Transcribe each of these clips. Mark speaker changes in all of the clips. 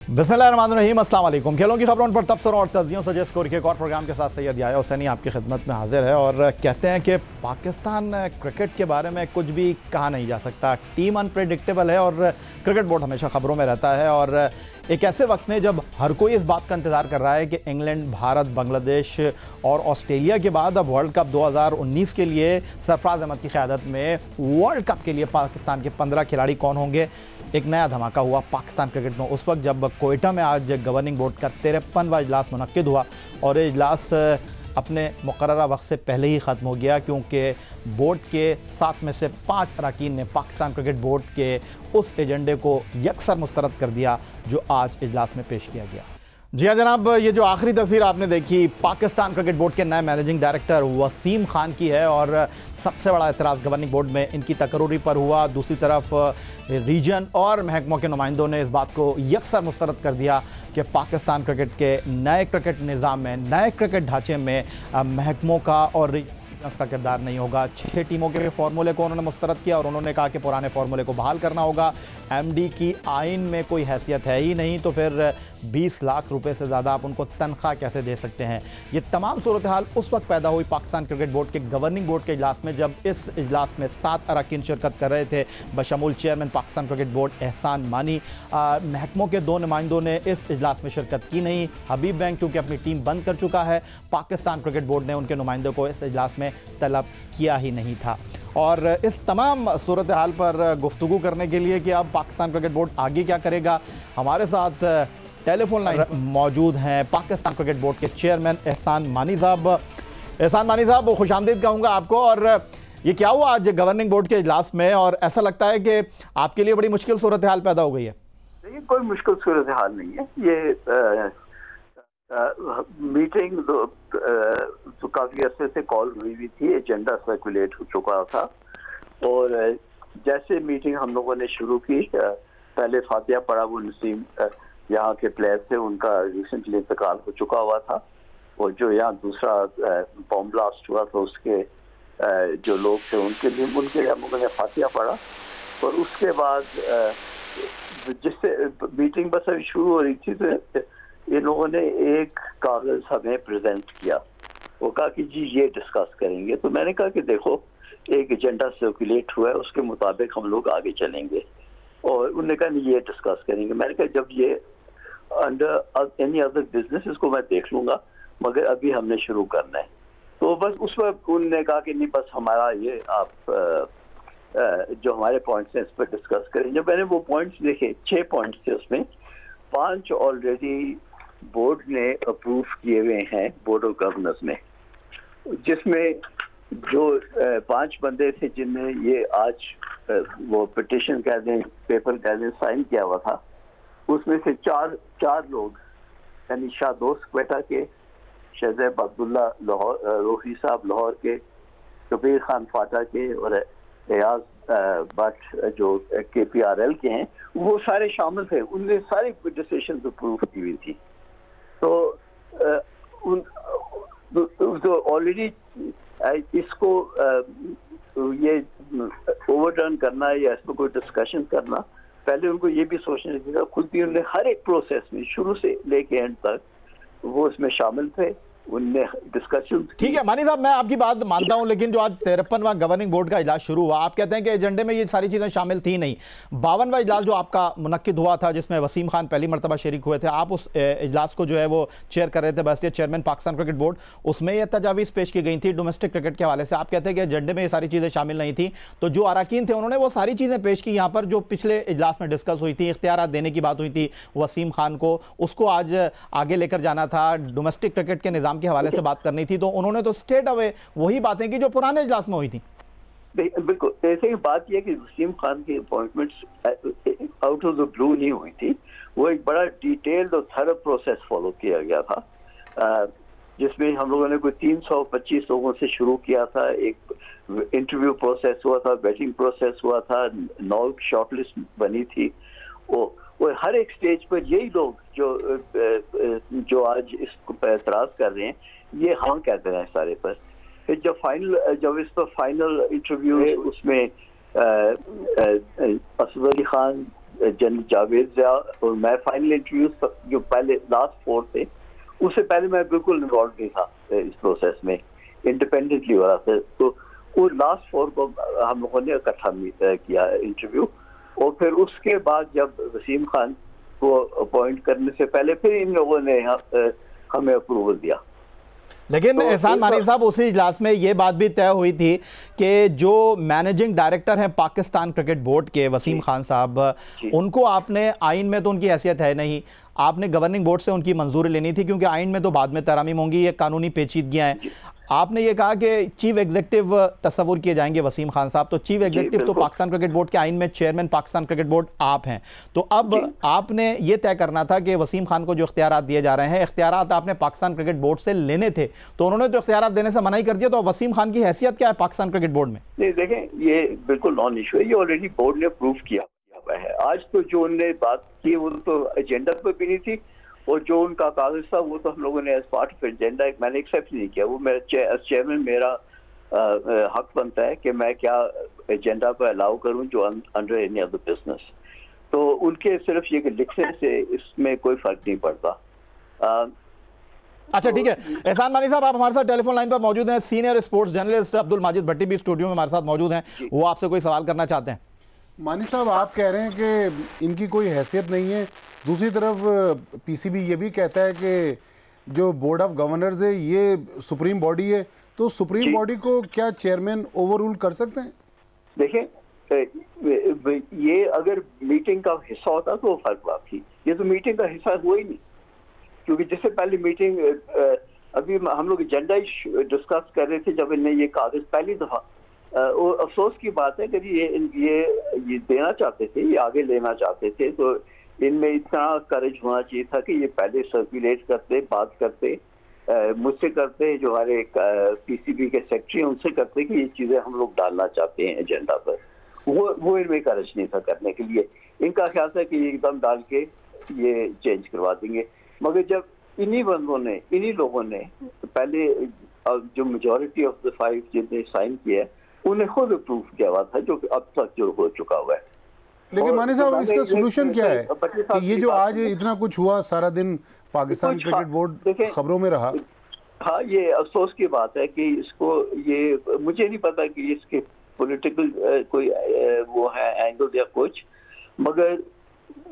Speaker 1: बिस्मिल्लाहिर्रहमानिर्रहीम, अस्सलाम वालेकुम। खेलों की खबरों पर तबसरों और तस्दीयों से जिस स्कोर के एक और प्रोग्राम के साथ सैयद याया हुसैनी आपकी खिदमत में हाजिर है। और कहते हैं कि पाकिस्तान क्रिकेट के बारे में कुछ भी कहा नहीं जा सकता। टीम अनप्रेडिक्टेबल है और क्रिकेट बोर्ड हमेशा खबरों में रहता है। और एक ऐसे वक्त में जब हर कोई इस बात का इंतज़ार कर रहा है कि इंग्लैंड, भारत, बांग्लादेश और ऑस्ट्रेलिया के बाद अब वर्ल्ड कप 2019 के लिए सरफराज अहमद की क़यादत में वर्ल्ड कप के लिए पाकिस्तान के 15 खिलाड़ी कौन होंगे, एक नया धमाका हुआ पाकिस्तान क्रिकेट में उस वक्त जब कोयटा में आज गवर्निंग बोर्ड का 53वां इजलास मुनक्किद हुआ। और ये इजलास अपने मुकर्ररा वक्त से पहले ही ख़त्म हो गया, क्योंकि बोर्ड के 7 में से 5 अरकान ने पाकिस्तान क्रिकेट बोर्ड के उस एजेंडे को यकसर मुस्तरद कर दिया जो आज इजलास में पेश किया गया। जी हाँ जनाब, ये जो आखिरी तस्वीर आपने देखी पाकिस्तान क्रिकेट बोर्ड के नए मैनेजिंग डायरेक्टर वसीम खान की है। और सबसे बड़ा एतराज़ गवर्निंग बोर्ड में इनकी तकर्रुरी पर हुआ। दूसरी तरफ रीजन और महकमों के नुमाइंदों ने इस बात को यकसर मुस्तरद कर दिया कि पाकिस्तान क्रिकेट के नए क्रिकेट निज़ाम में, नए क्रिकेट ढांचे में महकमों का और का किरदार नहीं होगा। 6 टीमों के फार्मूले को उन्होंने मुस्तरद किया और उन्होंने कहा कि पुराने फार्मूले को बहाल करना होगा। एमडी की आइन में कोई हैसियत है ही नहीं, तो फिर 20 लाख रुपए से ज़्यादा आप उनको तनख्वाह कैसे दे सकते हैं। ये तमाम सूरत हाल उस वक्त पैदा हुई पाकिस्तान क्रिकेट बोर्ड के गवर्निंग बोर्ड के इजलास में, जब इस इजलास में 7 अरकान शिरकत कर रहे थे बशमूल चेयरमैन पाकिस्तान क्रिकेट बोर्ड एहसान मानी। महकमों के 2 नुमाइंदों ने इस इजलास में शिरकत की नहीं। हबीब बैंक क्योंकि अपनी टीम बंद कर चुका है, पाकिस्तान क्रिकेट बोर्ड ने उनके नुमाइंदों को इस इजलास में तलब किया ही नहीं था। और इस तमाम सूरत हाल पर गुफ्तगू करने के लिए कि अब पाकिस्तान क्रिकेट बोर्ड आगे क्या करेगा, हमारे साथ टेलीफोन लाइन मौजूद हैं पाकिस्तान क्रिकेट बोर्ड के चेयरमैन एहसान मानी साहब। एहसान मानी साहब, खुशामदीद कहूँगा आपको। और ये क्या हुआ आज गवर्निंग बोर्ड के इजलास में, और ऐसा लगता है कि आपके लिए बड़ी मुश्किल सूरत हाल पैदा हो गई है?
Speaker 2: नहीं, कोई मुश्किल सूरत हाल नहीं है। ये मीटिंग तो काफी अरसे से कॉल हुई थी, एजेंडा सर्कुलेट हो चुका था। और जैसे मीटिंग हम लोगों ने शुरू की, पहले फातिहा पराबू नसीम यहाँ के प्लेयर थे, उनका रिसेंटली इंतकाल हो चुका हुआ था। और जो यहाँ दूसरा बॉम्ब ब्लास्ट हुआ था उसके जो लोग थे उनके हम लोगों ने फातिहा पढ़ा। और उसके बाद जिससे मीटिंग बस अभी शुरू हो रही थी तो इन लोगों ने एक कागज हमें प्रेजेंट किया। वो कहा कि जी ये डिस्कस करेंगे। तो मैंने कहा कि देखो, एक एजेंडा सर्कुलेट हुआ है, उसके मुताबिक हम लोग आगे चलेंगे। और उन्होंने कहा नहीं, ये डिस्कस करेंगे। मैंने कहा जब ये अंडर एनी अदर बिजनेस इसको मैं देख लूंगा, मगर अभी हमने शुरू करना है। तो बस उस वक्त उन्होंने कहा कि नहीं, बस हमारा ये आप जो हमारे पॉइंट्स हैं इस पर डिस्कस करें। जब मैंने वो पॉइंट्स देखे, 6 पॉइंट्स थे, उसमें 5 ऑलरेडी बोर्ड ने अप्रूव किए हुए हैं बोर्ड ऑफ गवर्नर्स में, जिसमें जो 5 बंदे थे जिनने ये आज वो पिटिशन कह दें, पेपर कह दें, साइन किया हुआ था। उसमें से चार लोग, यानी शाहदोस्त क्वेटा के, शहज़ैब अब्दुल्ला लाहौर, रोही साहब लाहौर के, कबीर खान फाटा के और एयाज बट जो KPRL के हैं, वो सारे शामिल थे। उनने सारी डिसीजन अप्रूव की हुई थी। तो ऑलरेडी इसको ये ओवरटर्न करना या इस पर कोई डिस्कशन करना, पहले उनको ये भी सोचना चाहिए। खुद भी उन्होंने हर एक प्रोसेस में शुरू से लेके एंड तक वो इसमें शामिल थे, उनने डिस्कशन।
Speaker 1: ठीक है मानी साहब, मैं आपकी बात मानता हूं, लेकिन जो आज 53वां गवर्निंग बोर्ड का इजलास शुरू हुआ, आप कहते हैं कि एजेंडे में ये सारी चीज़ें शामिल थी नहीं। 52वां इजलास जो आपका मुनक्किद हुआ था, जिसमें वसीम खान पहली मरतबा शरीक हुए थे, आप उस इजलास को जो है वो चेयर कर रहे थे, बस ये चेयरमैन पाकिस्तान क्रिकेट बोर्ड, उसमें यह तजावीज़ पेश की गई थी डोमेस्टिक क्रिकेट के हवाले से। आप कहते हैं कि एजेंडे में ये सारी चीज़ें शामिल नहीं थी, तो जो अरकान थे उन्होंने वो सारी चीज़ें पेश की यहाँ पर जो पिछले इजलास में डिस्कस हुई थी। इख्तियारात देने की बात हुई थी वसीम खान को, उसको आज आगे लेकर जाना था, डोमेस्टिक क्रिकेट के निज़ाम के हवाले से बात करनी थी, तो उन्होंने तो स्ट्रेट अवे वही बातें की जो पुराने इजलास में हुई थी।
Speaker 2: बिल्कुल ऐसे ही बात यह कि वसीम खान की appointments out of the blue नहीं हुई थी। वो एक बड़ा डिटेल्ड और थॉरो प्रोसेस फॉलो किया गया था, जिसमें हम लोगों ने कोई 325 लोगों से शुरू किया था। एक इंटरव्यू प्रोसेस हुआ था, वेटिंग प्रोसेस हुआ था, 9 शॉर्टलिस्ट बनी थी। वो हर एक स्टेज पर यही लोग जो आज इस पर एतराज कर रहे हैं, ये हाँ कहते हैं सारे पर। फिर जब इस पर फाइनल इंटरव्यू है, उसमें असद अली खान, जनरल जावेद ज़िया और मैं फाइनल इंटरव्यू जो पहले लास्ट 4 थे उससे पहले मैं बिल्कुल इन्वॉल्व नहीं था इस प्रोसेस में, इंडिपेंडेंटली हो रहा था। तो वो लास्ट 4 को हम लोगों ने इकट्ठा किया इंटरव्यू, और फिर उसके बाद जब वसीम खान को अपॉइंट करने से पहले फिर इन लोगों ने हमें अप्रूवल दिया।
Speaker 1: लेकिन एहसान मानी साहब, उसी इजलास में ये बात भी तय हुई थी कि जो मैनेजिंग डायरेक्टर हैं पाकिस्तान क्रिकेट बोर्ड के वसीम खान साहब, उनको आपने, आइन में तो उनकी हैसियत है नहीं, आपने गवर्निंग बोर्ड से उनकी मंजूरी लेनी थी, क्योंकि आइन में तो बाद में तरामीम होंगी, ये कानूनी पेचीदगियां हैं। आपने ये कहा कि चीफ एग्जीक्यूटिव तस्वुर किए जाएंगे वसीम खान साहब, तो चीफ एग्जीक्यूटिव तो पाकिस्तान क्रिकेट बोर्ड के आइन में चेयरमैन पाकिस्तान क्रिकेट बोर्ड आप हैं, तो अब आपने ये तय करना था कि वसीम खान को जो इख्तियारात दिए जा रहे हैं, इख्तियारात आपने पाकिस्तान क्रिकेट बोर्ड से लेने थे, तो उन्होंने तो इख्तियारात देने से मना ही कर दिया, तो वसीम खान की हैसियत क्या है पाकिस्तान क्रिकेट बोर्ड में?
Speaker 2: नहीं देखें, ये बिल्कुल नॉन इशू है, ये ऑलरेडी बोर्ड ने अप्रूव किया हुआ है। आज तो जो उन्होंने बात की वो तो एजेंडा पर भी नहीं थी, और जो उनका कागज था वो तो हम लोगों ने एज पार्ट ऑफ एजेंडा मैंने एक्सेप्ट नहीं किया। वो मेरा चेयरमैन मेरा हक बनता है कि मैं क्या एजेंडा पर अलाउ करूं जो अंडर एनी अदर बिजनेस। तो उनके सिर्फ ये लिखने से इसमें कोई फर्क नहीं पड़ता।
Speaker 1: अच्छा ठीक है, एहसान मानी साहब आप हमारे साथ टेलीफोन लाइन पर मौजूद हैं, senior sports journalist Abdul Majid Bhatti भी स्टूडियो में हमारे साथ मौजूद हैं, वो आपसे कोई सवाल करना चाहते हैं।
Speaker 3: मानी साहब, आप कह रहे हैं कि इनकी कोई हैसियत नहीं है, दूसरी तरफ पीसीबी ये भी कहता है कि जो बोर्ड ऑफ गवर्नर्स है ये सुप्रीम बॉडी है, तो सुप्रीम बॉडी को क्या चेयरमैन ओवररूल कर सकते हैं?
Speaker 2: देखें, ये अगर मीटिंग का हिस्सा होता तो वो फर्क बात थी, ये तो मीटिंग का हिस्सा हुआ ही नहीं, क्योंकि जिससे पहले मीटिंग अभी हम लोग एजेंडा ही डिस्कस कर रहे थे जब इन्हें ये कागज पहली दफा, और अफसोस की बात है कि ये देना चाहते थे, ये आगे लेना चाहते थे, तो इनमें इतना करेज होना चाहिए था कि ये पहले सर्कुलेट करते, बात करते, मुझसे करते, जो हमारे पीसीबी के सेक्रेटरी हैं उनसे करते कि ये चीजें हम लोग डालना चाहते हैं एजेंडा पर। वो इनमें करेज नहीं था करने के लिए। इनका ख्याल था कि एकदम डाल के ये चेंज करवा देंगे, मगर जब इन्हीं लोगों ने पहले जो मेजॉरिटी ऑफ द 5 जिनने साइन किया है उन्हें खुद अप्रूव किया हुआ था, जो अब तक जो हो चुका हुआ है।
Speaker 3: लेकिन मानी साहब, इसका सोल्यूशन क्या है कि ये जो आज इतना कुछ हुआ, सारा दिन पाकिस्तान क्रिकेट बोर्ड खबरों में रहा?
Speaker 2: हाँ, ये अफसोस की बात है कि इसको, ये मुझे नहीं पता कि इसके पॉलिटिकल कोई वो है एंगल या कुछ, मगर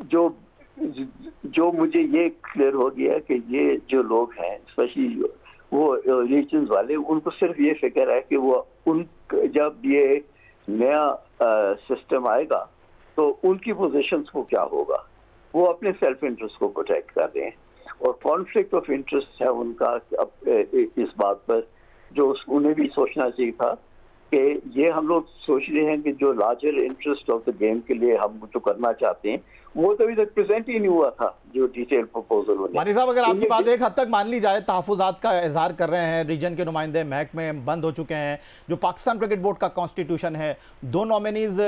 Speaker 2: जो मुझे ये क्लियर हो गया कि ये जो लोग हैं स्पेशली वो रीजन्स वाले, उनको सिर्फ ये फिक्र है कि वो जब ये नया सिस्टम आएगा तो उनकी पोजीशंस को क्या होगा। वो अपने सेल्फ इंटरेस्ट को प्रोटेक्ट कर रहे हैं, और कॉन्फ्लिक्ट ऑफ इंटरेस्ट है उनका इस बात पर, जो उन्हें भी सोचना चाहिए था कि ये हम लोग सोच रहे हैं कि जो larger interest of the game के लिए हम जो करना चाहते हैं वो तो अभी तक प्रेजेंट ही नहीं हुआ था, जो डिटेल प्रपोजल होने।
Speaker 1: मानी साहब, अगर आपकी बात एक हद तक मान ली जाए, तहफ़्फ़ुज़ात का इजहार कर रहे हैं, रीजन के नुमाइंदे महकमे बंद हो चुके हैं, जो पाकिस्तान क्रिकेट बोर्ड का कॉन्स्टिट्यूशन है, 2 नॉमिनीज़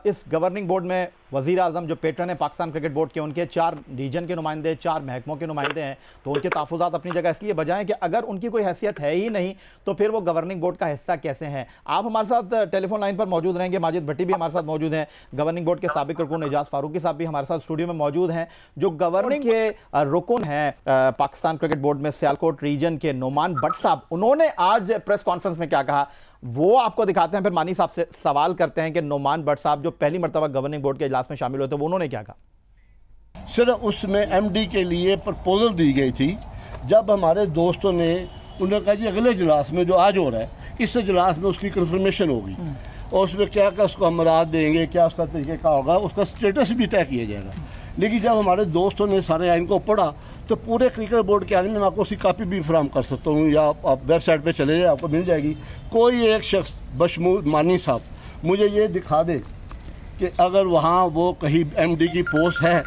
Speaker 1: इस गवर्निंग बोर्ड में वज़ीर आज़म जो पेट्रन है पाकिस्तान क्रिकेट बोर्ड के, उनके 4 रीजन के नुमाइंदे, 4 महकमों के नुमाइंदे हैं, तो उनके तहफ़्फ़ुज़ात अपनी जगह इसलिए बजाएं कि अगर उनकी कोई हैसियत है ही नहीं तो फिर वो गवर्निंग बोर्ड का हिस्सा कैसे हैं। आप हमारे साथ टेलीफोन लाइन पर मौजूद रहेंगे, माजिद भट्टी भी हमारे साथ मौजूद हैं, गवर्निंग बोर्ड के साबिक रुकन एजाज फारूकी साहब भी हमारे साथ स्टूडियो में मौजूद हैं, जो गवर्निंग के रुकन हैं पाकिस्तान क्रिकेट बोर्ड में सियालकोट रीजन के नोमान भट्ट साहब। उन्होंने आज प्रेस कॉन्फ्रेंस में क्या कहा वो आपको दिखाते हैं, फिर मानी साहब से सवाल करते हैं कि नोमान भट्ट साहब जो पहली मरतबा गवर्निंग बोर्ड के इजलास में शामिल हुए थे, वो उन्होंने क्या कहा।
Speaker 4: सर, उसमें एमडी के लिए प्रपोजल दी गई थी। जब हमारे दोस्तों ने, उन्होंने कहा जी अगले इजलास में जो आज हो रहा है इस इजलास में उसकी कंफर्मेशन होगी, और उसमें क्या क्या उसको हम राहत देंगे, क्या उसका तरीके का होगा, उसका स्टेटस भी तय किया जाएगा। लेकिन जब हमारे दोस्तों ने सारे आइन को पढ़ा तो पूरे क्रिकेट बोर्ड के आने में मैं आपको उसकी कापी भी फराहम कर सकता हूँ, या आप वेबसाइट पे चले जाए आपको मिल जाएगी। कोई एक शख्स बशमूल मानी साहब मुझे ये दिखा दे कि अगर वहाँ वो कहीं एमडी की पोस्ट है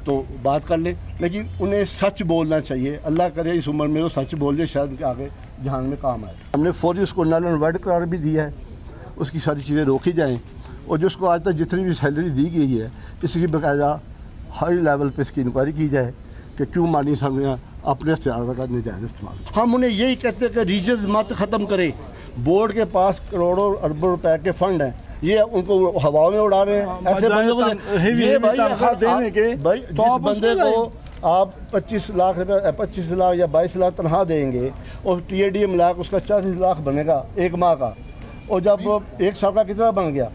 Speaker 4: तो बात कर ले, लेकिन उन्हें सच बोलना चाहिए। अल्लाह करे इस उम्र में वो सच बोल दे, शायद उनके आगे जहान में काम आए। हमने फौरी उसको नल एंड वाइड करार भी दिया है, उसकी सारी चीज़ें रोकी जाएँ, और जिसको आज तक जितनी भी सैलरी दी गई है इसकी बाकायदा हाई लेवल पे इसकी इंक्वायरी की जाए कि क्यों मानी साहब ने अपने इख्तियार का नाजायज़ इस्तेमाल। हम उन्हें यही कहते हैं कि रीजन्स मत ख़त्म करें। बोर्ड के पास करोड़ों अरबों रुपए के फ़ंड हैं, ये उनको हवा में उड़ा रहे हैं। ऐसे बंदे को ये भाई देने के भाई जिस बंदे को आप 25 लाख रुपये 25 लाख या 22 लाख तनख्वाह देंगे और TAD मिला उसका 40 लाख बनेगा एक माह का, और जब एक साल का कितना बन गया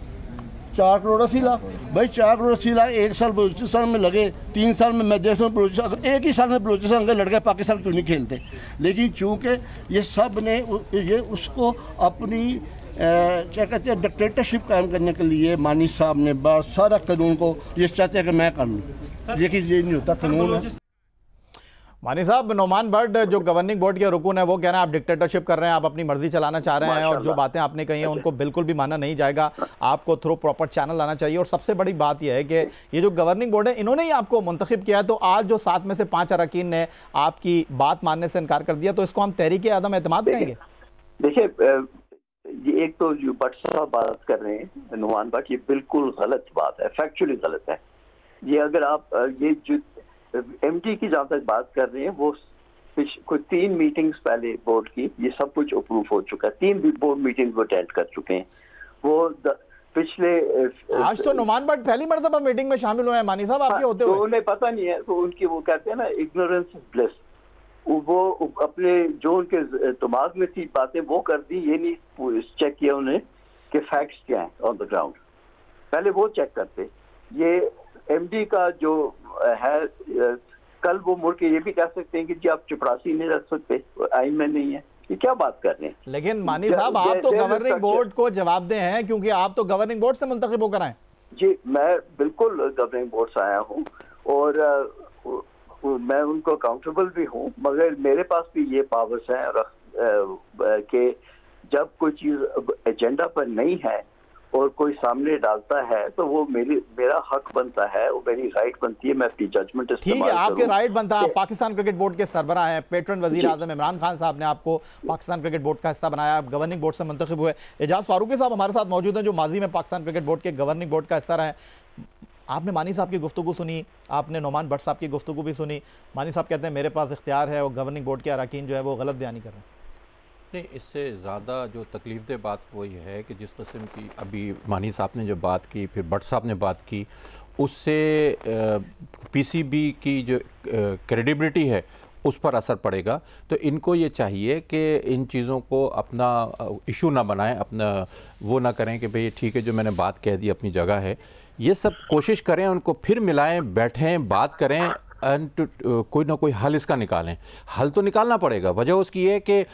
Speaker 4: 4 करोड़ 80 लाख। भाई 4 करोड़ 80 लाख एक साल बलूचिस्तान में लगे, 3 साल में मैं देखता हूँ बलूचिस्तान, अगर एक ही साल में बलूचिस्तान के लड़के पाकिस्तान क्यों नहीं खेलते। लेकिन चूँकि ये सब ने ये उसको अपनी क्या कहते हैं डिक्टेटरशिप कायम करने के लिए मानी साहब ने बस सारा कानून को ये चाहते हैं कि मैं कर लूँ, लेकिन ये नहीं होता कानून है।
Speaker 1: मानी साहब, नोमान बट जो गवर्निंग बोर्ड के रुकन है वो कह रहे हैं आप डिक्टेटरशिप कर रहे हैं, आप अपनी मर्जी चलाना चाह रहे हैं और जो बातें आपने कही हैं उनको बिल्कुल भी माना नहीं जाएगा, आपको थ्रू प्रॉपर चैनल आना चाहिए। और सबसे बड़ी बात यह है कि ये जो गवर्निंग बोर्ड है इन्होंने ही आपको मुंतखब किया है, तो आज जो 7 में से 5 अरकान ने आपकी बात मानने से इनकार कर दिया, तो इसको हम तहरीक अदम एतमाद कहेंगे?
Speaker 2: देखिए, ये एक तो जो भट्ट साहब बात कर रहे हैं नुमान भट्ट, ये बिल्कुल गलत बात है, फैक्चुअली गलत है। ये अगर आप ये जो MD की जहाँ तक बात कर रहे हैं वो कोई 3 मीटिंग्स पहले बोर्ड की ये सब कुछ अप्रूव हो चुका है, 3 भी बोर्ड मीटिंग्स वो अटेंड कर चुके हैं। वो पिछले
Speaker 1: आज तो नुमान भट्ट पहली मर्तबा मीटिंग में शामिल हुए हैं मानी साहब आपके होते हुए।
Speaker 2: तो उन्हें पता नहीं है, तो उनकी वो कहते हैं ना इग्नोरेंस इज ब्लिस, वो अपने जो उनके दिमाग में थी बातें वो कर दी, ये नहीं चेक किया उन्हें कि फैक्ट्स क्या हैं ऑन द ग्राउंड, पहले वो चेक करते। ये MD का जो है कल वो मुड़ के ये भी कह सकते हैं कि जी आप चपरासी नहीं रख सकते, आइन में नहीं है, ये क्या बात कर रहे हैं।
Speaker 1: लेकिन मानी साहब आप तो गवर्निंग बोर्ड को जवाब दे हैं, क्योंकि आप तो गवर्निंग बोर्ड से मुंतखब होकर आए।
Speaker 2: जी मैं बिल्कुल गवर्निंग बोर्ड से आया हूँ और मैं उनको अकाउंटेबल भी हूँ, मगर मेरे पास भी ये पावर्स हैं कि जब कोई चीज़ एजेंडा पर नहीं है और कोई सामने डालता है तो वो मेरा हक बनता है, वो मेरी राइट बनती है, मैं अपनी जजमेंट
Speaker 1: ठीक है, आपके राइट बनता है। आप पाकिस्तान क्रिकेट बोर्ड के सरबराह हैं, पेट्रन वजीर आजम इमरान खान साहब ने आपको पाकिस्तान क्रिकेट बोर्ड का हिस्सा बनाया, आप गवर्निंग बोर्ड से मुंतखब हुए। एजाज फारूकी साहब हमारे साथ मौजूद हैं जो माजी में पाकिस्तान क्रिकेट बोर्ड के गवर्निंग बोर्ड का हिस्सा रहे। आपने मानी साहब की गुफ्तगू सुनी, आपने नोमान भट्ट साहब की गुफ्तगू भी सुनी। मानी साहब कहते हैं मेरे पास इख्तियार है और गवर्निंग बोर्ड के अरकान जो है वो गलत बयानी कर रहे हैं।
Speaker 5: नहीं, इससे ज़्यादा जो तकलीफ़देह बात वही है कि जिस किस्म की अभी मानी साहब ने जो बात की, फिर भट्ट साहब ने बात की, उससे PCB की जो क्रेडिबिलिटी है उस पर असर पड़ेगा। तो इनको ये चाहिए कि इन चीज़ों को अपना इशू ना बनाएं, अपना वो ना करें कि भाई ठीक है जो मैंने बात कह दी अपनी जगह है। ये सब कोशिश करें, उनको फिर मिलाएं, बैठें, बात करें, कोई ना कोई हल इसका निकालें। हल तो निकालना पड़ेगा। वजह उसकी है कि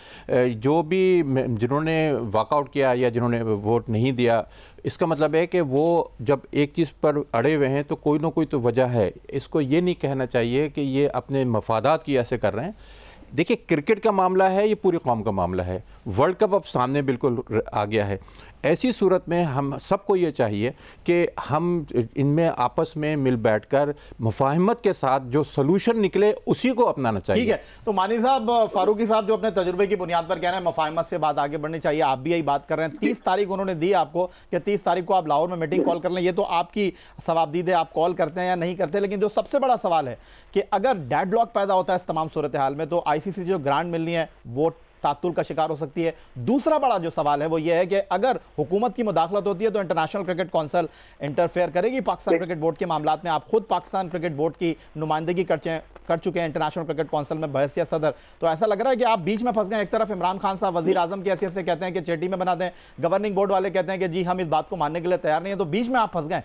Speaker 5: जो भी जिन्होंने वॉकआउट किया या जिन्होंने वोट नहीं दिया, इसका मतलब है कि वो जब एक चीज़ पर अड़े हुए हैं तो कोई ना कोई तो वजह है। इसको ये नहीं कहना चाहिए कि ये अपने मफादात की ऐसे कर रहे हैं। देखिए, क्रिकेट का मामला है, ये पूरी कौम का मामला है। वर्ल्ड कप अब सामने बिल्कुल आ गया है। ऐसी सूरत में हम सबको ये चाहिए कि हम इनमें आपस में मिल बैठकर मुफाहिमत के साथ जो सलूशन निकले उसी को अपनाना चाहिए।
Speaker 1: ठीक है, तो मानी साहब, फारूकी साहब जो अपने तजुर्बे की बुनियाद पर कह रहे हैं मुफाहिमत से बात आगे बढ़नी चाहिए, आप भी यही बात कर रहे हैं। 30 तारीख उन्होंने दी आपको कि 30 तारीख को आप लाहौर में मीटिंग कॉल कर लें। ये तो आपकी सवाबदीद है, आप कॉल करते हैं या नहीं करते। लेकिन जो सबसे बड़ा सवाल है कि अगर डेडलॉक पैदा होता है इस तमाम सूरत हाल में तो ICC जो ग्रांट मिलनी है वो तातुल का शिकार हो सकती है। दूसरा बड़ा जो सवाल है वो ये है कि अगर हुकूमत की मुदाखलत होती है तो इंटरनेशनल क्रिकेट काउंसिल इंटरफेयर करेगी पाकिस्तान क्रिकेट बोर्ड के मामलात में। आप खुद पाकिस्तान क्रिकेट बोर्ड की नुमाइंदगी कर चुके हैं इंटरनेशनल क्रिकेट काउंसिल में बहसियत सदर। तो ऐसा लग रहा है कि आप बीच में फंस गए। एक तरफ इमरान खान साहब वजीर आजम की हैसियत से कहते हैं कि चेटी में बना दें, गवर्निंग बोर्ड वाले कहते हैं कि जी हम इस बात को मानने के लिए तैयार नहीं है, तो बीच में आप फंस गए।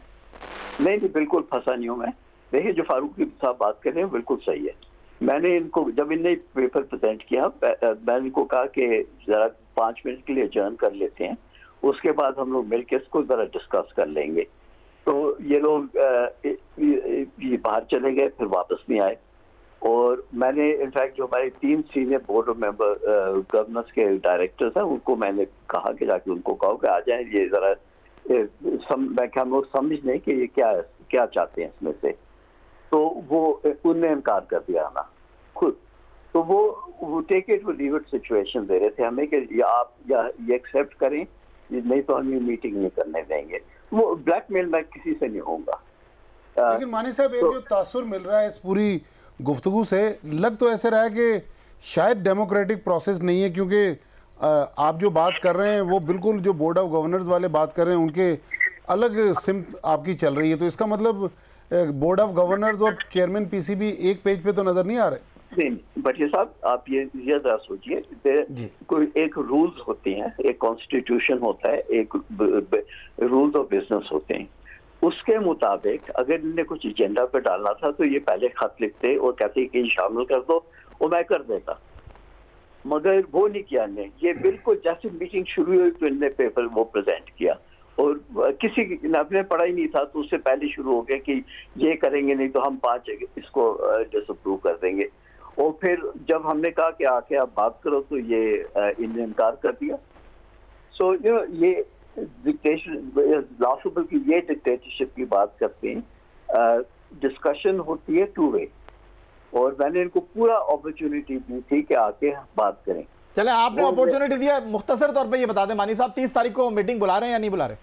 Speaker 2: नहीं, बिल्कुल फंसा नहीं हूँ मैं। देखिए, जो फारूकी साहब बात कर रहे हैं बिल्कुल सही है। मैंने इनको जब इनने पेपर प्रेजेंट किया, मैंने इनको कहा कि जरा 5 मिनट के लिए एडजर्न कर लेते हैं, उसके बाद हम लोग मिलकर इसको जरा डिस्कस कर लेंगे। तो ये लोग ये बाहर चले गए, फिर वापस नहीं आए। और मैंने इनफैक्ट जो हमारे 3 senior board of member governors के डायरेक्टर्स हैं उनको मैंने कहा कि जाके उनको कहो कि आ जाएं, ये जरा हम लोग समझ लें कि ये क्या चाहते हैं इसमें से। तो वो उनने इनकार कर दिया ना खुद। तो वो टेक इट और लीव इट सिचुएशन दे रहे थे हमें कि आप ये एक्सेप्ट करें, नहीं तो हम ये मीटिंग नहीं करने देंगे। वो ब्लैकमेल मैं किसी से नहीं होऊंगा।
Speaker 3: लेकिन मानी साहब, एक जो तासुर मिल रहा है इस पूरी गुफ्तगू से, लग तो ऐसे रहा है कि शायद डेमोक्रेटिक प्रोसेस नहीं है, क्योंकि आप जो बात कर रहे हैं वो बिल्कुल जो बोर्ड ऑफ गवर्नर्स वाले बात कर रहे हैं उनके अलग सिमत आपकी चल रही है, तो इसका मतलब बोर्ड ऑफ गवर्नर्स और चेयरमैन पीसीबी एक पेज पे तो नजर नहीं आ रहे।
Speaker 2: नहीं भटिया साहब, आप ये जरा सोचिए, कोई एक रूल्स होते हैं, एक कॉन्स्टिट्यूशन होता है, एक रूल्स ऑफ बिजनेस होते हैं। उसके मुताबिक अगर इन्हें कुछ एजेंडा पे डालना था तो ये पहले खत लिखते और कहते कि शामिल कर दो और मैं कर देता, मगर वो नहीं किया इन्हें। ये बिल्कुल जैसे मीटिंग शुरू हुई तो इन्हें पेपर वो प्रेजेंट किया और किसी ने पढ़ा ही नहीं था, तो उससे पहले शुरू हो गया कि ये करेंगे नहीं तो हम 5 इसको डिसअप्रूव कर देंगे। और फिर जब हमने कहा कि आके आप बात करो तो ये इन्हें इनकार कर दिया। सो ये लाफेबल की ये डिक्टेटरशिप की बात करते हैं। डिस्कशन होती है 2 वे, और मैंने इनको पूरा अपॉर्चुनिटी दी थी कि आके बात करें।
Speaker 1: चले, आपने अपॉर्चुनिटी दिया, मुख्तसर तौर पे ये बता दें मानी साहब 30 तारीख को मीटिंग बुला रहे हैं या नहीं बुला रहे?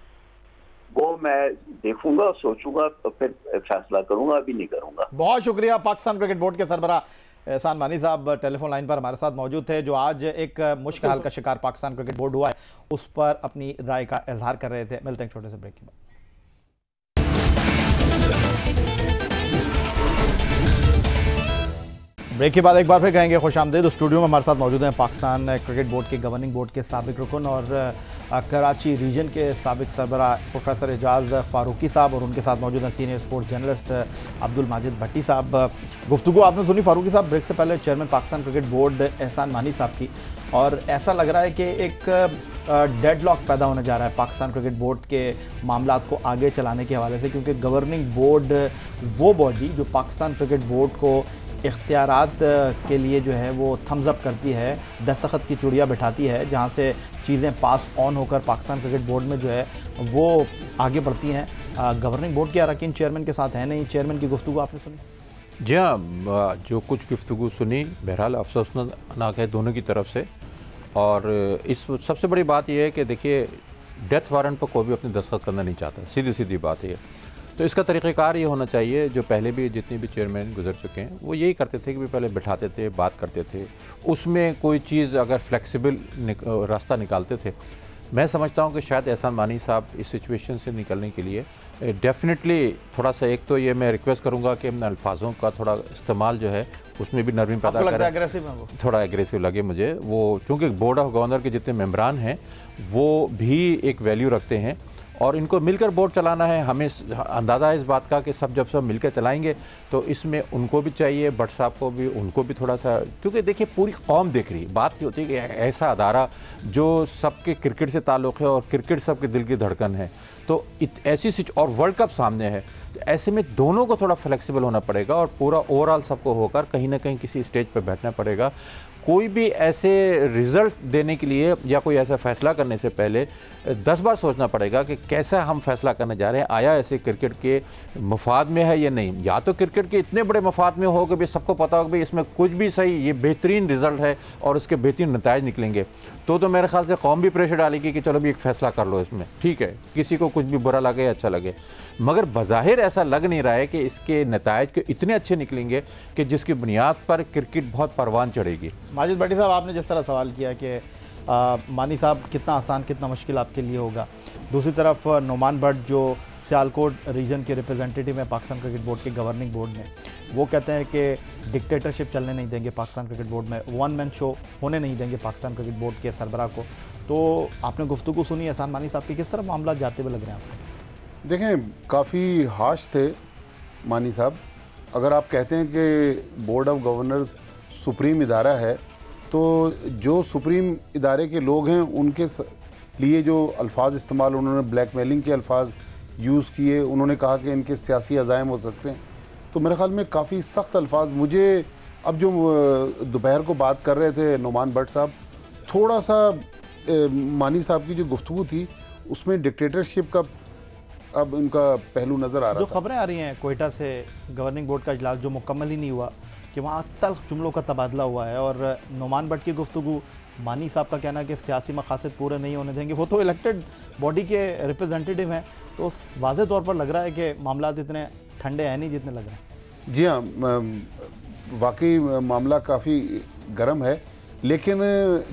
Speaker 2: वो मैं देखूंगा, सोचूंगा, फिर फैसला करूंगा, अभी नहीं करूंगा।
Speaker 1: बहुत शुक्रिया। पाकिस्तान क्रिकेट बोर्ड के सरबराह एहसान मानी साहब टेलीफोन लाइन पर हमारे साथ मौजूद थे, जो आज एक मुश्किल हाल का शिकार पाकिस्तान क्रिकेट बोर्ड हुआ है उस पर अपनी राय का इजहार कर रहे थे। मिलते हैं छोटे से ब्रेक के बाद। ब्रेक के बाद एक बार फिर कहेंगे खुशामदीद। स्टूडियो में हमारे साथ मौजूद हैं पाकिस्तान क्रिकेट बोर्ड के गवर्निंग बोर्ड के साबिक रुकन और कराची रीजन के साबिक सरबराह प्रोफेसर एजाज फारूकी साहब, और उनके साथ मौजूद हैं senior sports journalist Abdul Majid Bhatti साहब। गुफ्तगू आपने सुनी फारूकी साहब ब्रेक से पहले चेयरमैन पाकिस्तान क्रिकेट बोर्ड एहसान मानी साहब की, और ऐसा लग रहा है कि एक डेडलॉक पैदा होने जा रहा है पाकिस्तान क्रिकेट बोर्ड के मामलात को आगे चलाने के हवाले से, क्योंकि गवर्निंग बोर्ड वो बॉडी जो पाकिस्तान क्रिकेट बोर्ड को इख्तियारात के लिए जो है वो थम्स अप करती है, दस्तखत की चूड़ियाँ बिठाती है, जहाँ से चीज़ें पास ऑन होकर पाकिस्तान क्रिकेट बोर्ड में जो है वो आगे बढ़ती हैं। गवर्निंग बोर्ड के अरकान चेयरमैन के साथ है नहीं। चेयरमैन की गुफ्तगू आपने सुनी?
Speaker 5: जी हाँ, जो कुछ गुफ्तगू सुनी, बहरहाल अफसोसनाक है दोनों की तरफ से। और इस सबसे बड़ी बात यह है कि देखिए, डेथ वारंट पर कोई भी अपनी दस्तखत करना नहीं चाहता, सीधी सीधी बात है। तो इसका तरीक़ेकार ये होना चाहिए, जो पहले भी जितने भी चेयरमैन गुजर चुके हैं वो यही करते थे कि भी पहले बिठाते थे, बात करते थे, उसमें कोई चीज़ अगर फ्लेक्सिबल रास्ता निकालते थे। मैं समझता हूँ कि शायद एहसान मानी साहब इस सिचुएशन से निकलने के लिए डेफिनेटली थोड़ा सा, एक तो ये मैं रिक्वेस्ट करूँगा कि अपने अल्फाजों का थोड़ा इस्तेमाल जो है उसमें भी नरमी पैदा करें।
Speaker 1: एग्रेसिव है वो, थोड़ा
Speaker 5: एग्रेसिव लगे मुझे वो, क्योंकि बोर्ड ऑफ गवर्नर के जितने मेम्बरान हैं वो भी एक वैल्यू रखते हैं और इनको मिलकर बोर्ड चलाना है। हमें अंदाज़ा है इस बात का कि सब मिलकर चलाएंगे तो इसमें उनको भी चाहिए, भट्ट साहब को भी, उनको भी थोड़ा सा, क्योंकि देखिए पूरी कौम देख रही है। बात ये होती है कि ऐसा अदारा जो सबके क्रिकेट से ताल्लुक़ है और क्रिकेट सबके दिल की धड़कन है, तो ऐसी और वर्ल्ड कप सामने है, तो ऐसे में दोनों को थोड़ा फ्लेक्सिबल होना पड़ेगा और पूरा ओवरऑल सबको होकर कहीं ना कहीं किसी स्टेज पर बैठना पड़ेगा। कोई भी ऐसे रिज़ल्ट देने के लिए या कोई ऐसा फ़ैसला करने से पहले 10 बार सोचना पड़ेगा कि कैसा हम फैसला करने जा रहे हैं, आया ऐसे क्रिकेट के मफाद में है या नहीं। या तो क्रिकेट के इतने बड़े मफाद में हो कि भाई सबको पता हो कि भाई इसमें कुछ भी सही, ये बेहतरीन रिज़ल्ट है और उसके बेहतरीन नताइज निकलेंगे, तो मेरे ख्याल से कौम भी प्रेशर डालेगी कि चलो भी एक फ़ैसला कर लो इसमें, ठीक है, किसी को कुछ भी बुरा लगे अच्छा लगे। मगर बज़ाहिर ऐसा लग नहीं रहा है कि इसके नताइज के इतने अच्छे निकलेंगे कि जिसकी बुनियाद पर क्रिकेट बहुत परवान चढ़ेगी।
Speaker 1: माजिद भट्टी साहब, आपने जिस तरह सवाल किया कि मानी साहब कितना आसान कितना मुश्किल आपके लिए होगा, दूसरी तरफ नुमान भट्ट जो सियालकोट रीजन के रिप्रेजेंटेटिव हैं पाकिस्तान क्रिकेट बोर्ड के गवर्निंग बोर्ड में, वो कहते हैं कि डिक्टेटरशिप चलने नहीं देंगे पाकिस्तान क्रिकेट बोर्ड में, वन मैन शो होने नहीं देंगे पाकिस्तान क्रिकेट बोर्ड के सरबराह को। तो आपने गुफ्तगू सुनी एहसान मानी साहब की, किस तरह मामला जाते हुए लग रहे हैं आपको?
Speaker 3: देखें, काफ़ी हाश थे मानी साहब। अगर आप कहते हैं कि बोर्ड ऑफ गवर्नर्स सुप्रीम इदारा है, तो जो सुप्रीम इदारे के लोग हैं उनके लिए जो अल्फाज इस्तेमाल, उन्होंने ब्लैकमेलिंग के अल्फाज यूज़ किए, उन्होंने कहा कि इनके सियासी अज़ाइम हो सकते हैं, तो मेरे ख्याल में काफ़ी सख्त अल्फाज। मुझे अब जो दोपहर को बात कर रहे थे नुमान भट्ट साहब, थोड़ा सा मानी साहब की जो गुफ्तगू थी उसमें डिक्टेटरशिप का अब उनका पहलू नज़र आ रहा
Speaker 1: जो खबरें आ रही हैं कोयटा से गवर्निंग बोर्ड का इजलास जो मुकम्मल ही नहीं हुआ, कि वहाँ तल्ख जुमलों का तबादला हुआ है, और नुमान भट्ट की गुफ्तगू, मानी साहब का कहना है कि सियासी मकासद पूरे नहीं होने देंगे। वो तो इलेक्टेड बॉडी के रिप्रेजेंटेटिव हैं, तो वाज़े तौर पर लग रहा है कि मामला इतने ठंडे हैं नहीं जितने लग रहे हैं।
Speaker 3: जी हाँ, वाकई मामला काफ़ी गर्म है, लेकिन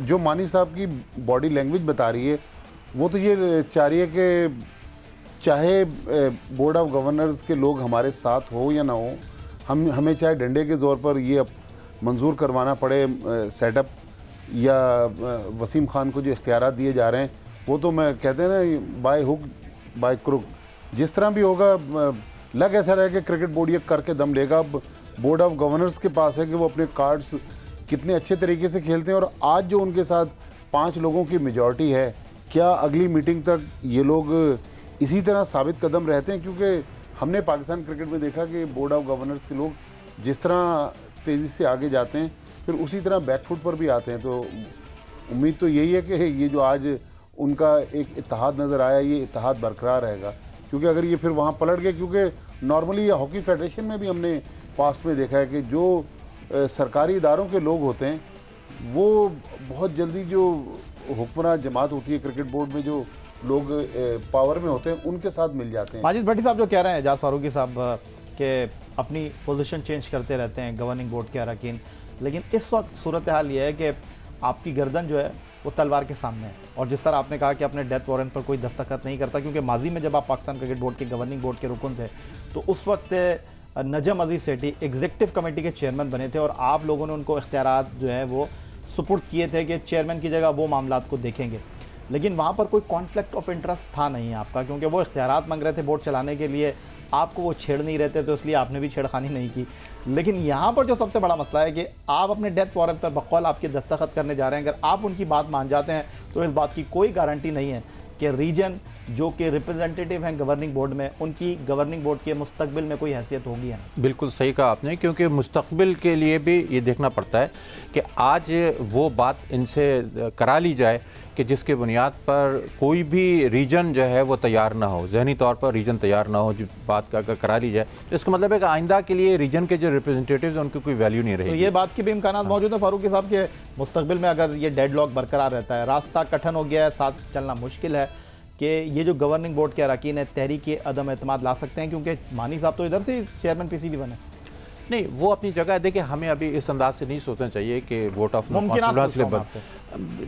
Speaker 3: जो मानी साहब की बॉडी लैंग्वेज बता रही है वो तो ये चाह रही है कि चाहे बोर्ड ऑफ गवर्नर्स के लोग हमारे साथ हो या ना हो, हमें चाहे डंडे के ज़ोर पर ये मंजूर करवाना पड़े सेटअप, या वसीम खान को जो इख्तियारात दिए जा रहे हैं वो तो मैं कहते हैं ना बाय हुक बाय क्रुक, जिस तरह भी होगा लग ऐसा रहे कि क्रिकेट बोर्ड ये करके दम लेगा। अब बोर्ड ऑफ गवर्नर्स के पास है कि वो अपने कार्ड्स कितने अच्छे तरीके से खेलते हैं, और आज जो उनके साथ 5 लोगों की मेजॉरिटी है, क्या अगली मीटिंग तक ये लोग इसी तरह साबित कदम रहते हैं? क्योंकि हमने पाकिस्तान क्रिकेट में देखा कि बोर्ड ऑफ गवर्नर्स के लोग जिस तरह तेज़ी से आगे जाते हैं फिर उसी तरह बैकफुट पर भी आते हैं। तो उम्मीद तो यही है कि ये जो आज उनका एक इत्तेहाद नज़र आया, ये इत्तेहाद बरकरार रहेगा, क्योंकि अगर ये फिर वहाँ पलट गए, क्योंकि नॉर्मली ये हॉकी फेडरेशन में भी हमने पास्ट में देखा है कि जो सरकारी इदारों के लोग होते हैं वो बहुत जल्दी जो हुक्मरान जमात होती है क्रिकेट बोर्ड में, जो लोग पावर में होते हैं उनके साथ मिल जाते हैं।
Speaker 1: माजिद भट्टी साहब जो कह रहे हैं एजाज फारूकी साहब के अपनी पोजीशन चेंज करते रहते हैं गवर्निंग बोर्ड के अरकान, लेकिन इस वक्त सूरत हाल ये है कि आपकी गर्दन जो है वो तलवार के सामने है। और जिस तरह आपने कहा कि अपने डेथ वारंट पर कोई दस्तखत नहीं करता, क्योंकि माजी में जब आप पाकिस्तान क्रिकेट बोर्ड के गवर्निंग बोर्ड के रुकन थे तो उस वक्त नजम अजीज सेठी एग्जीक्यूटिव कमेटी के चेयरमैन बने थे और आप लोगों ने उनको इख्तियारात जो है वो सुपुर्द किए थे कि चेयरमैन की जगह वो मामलात को देखेंगे, लेकिन वहाँ पर कोई कॉन्फ्लिक्ट ऑफ इंटरेस्ट था नहीं आपका, क्योंकि वो इख्तियारात मांग रहे थे बोर्ड चलाने के लिए, आपको वो छेड़ नहीं रहते तो इसलिए आपने भी छेड़खानी नहीं की। लेकिन यहाँ पर जो सबसे बड़ा मसला है कि आप अपने डेथ वारंट पर बकौल आपके दस्तखत करने जा रहे हैं, अगर आप उनकी बात मान जाते हैं तो इस बात की कोई गारंटी नहीं है कि रीजन जो कि रिप्रेजेंटेटिव हैं गवर्निंग बोर्ड में, उनकी गवर्निंग बोर्ड के मुस्तकबिल में कोई हैसियत होगी या नहीं।
Speaker 5: बिल्कुल सही कहा आपने, क्योंकि मुस्तकबिल के लिए भी ये देखना पड़ता है कि आज वो बात इनसे करा ली जाए कि जिसके बुनियाद पर कोई भी रीजन जो है वो तैयार ना हो, जहनी तौर पर रीजन तैयार ना हो, जो बात का अगर करा ली जाए तो इसका मतलब है कि आइंदा के लिए रीजन के जो रिप्रेजेंटेटिव्स हैं उनकी कोई वैल्यू नहीं रहेगी।
Speaker 1: तो ये बात की भी इम्कानात मौजूद है फारूकी साहब के मुस्तकबिल में अगर ये डेडलॉक बरकरार रहता है, रास्ता कठिन हो गया है, साथ चलना मुश्किल है, कि ये जो गवर्निंग बोर्ड के अरकान है तहरीक अदम एतमाद ला सकते हैं, क्योंकि मानी साहब तो इधर से चेयरमैन पीसीबी बने।
Speaker 5: नहीं, वो अपनी जगह है। देखिए, हमें अभी इस अंदाज से नहीं सोचना चाहिए कि वोट ऑफ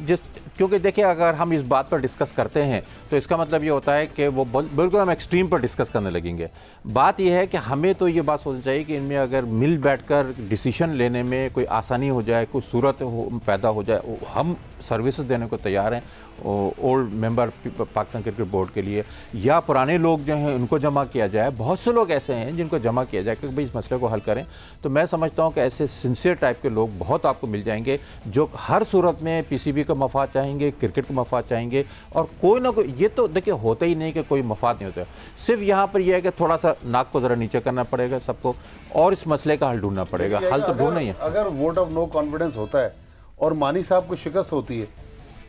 Speaker 5: जिस, क्योंकि देखिए अगर हम इस बात पर डिस्कस करते हैं तो इसका मतलब ये होता है कि वो बिल्कुल हम एक्सट्रीम पर डिस्कस करने लगेंगे। बात यह है कि हमें तो ये बात सोचनी चाहिए कि इनमें अगर मिल बैठकर डिसीजन लेने में कोई आसानी हो जाए, कोई सूरत पैदा हो जाए, हम सर्विसेज देने को तैयार हैं old member Pakistan cricket board के लिए, या पुराने लोग जो हैं उनको जमा किया जाए। बहुत से लोग ऐसे हैं जिनको जमा किया जाए कि भाई इस मसले को हल करें। तो मैं समझता हूं कि ऐसे सिंसियर टाइप के लोग बहुत आपको मिल जाएंगे जो हर सूरत में पीसीबी का मफाद चाहेंगे, क्रिकेट का मफाद चाहेंगे, और कोई ना कोई, ये तो देखिए होता ही नहीं कि कोई मफाद नहीं होता, सिर्फ यहाँ पर यह है कि थोड़ा सा नाक को ज़रा नीचे करना पड़ेगा सबको और इस मसले का हल ढूंढना पड़ेगा। हल तो ढूंढना ही है।
Speaker 3: अगर वोट ऑफ नो कॉन्फिडेंस होता है और मानी साहब को शिकस्त होती है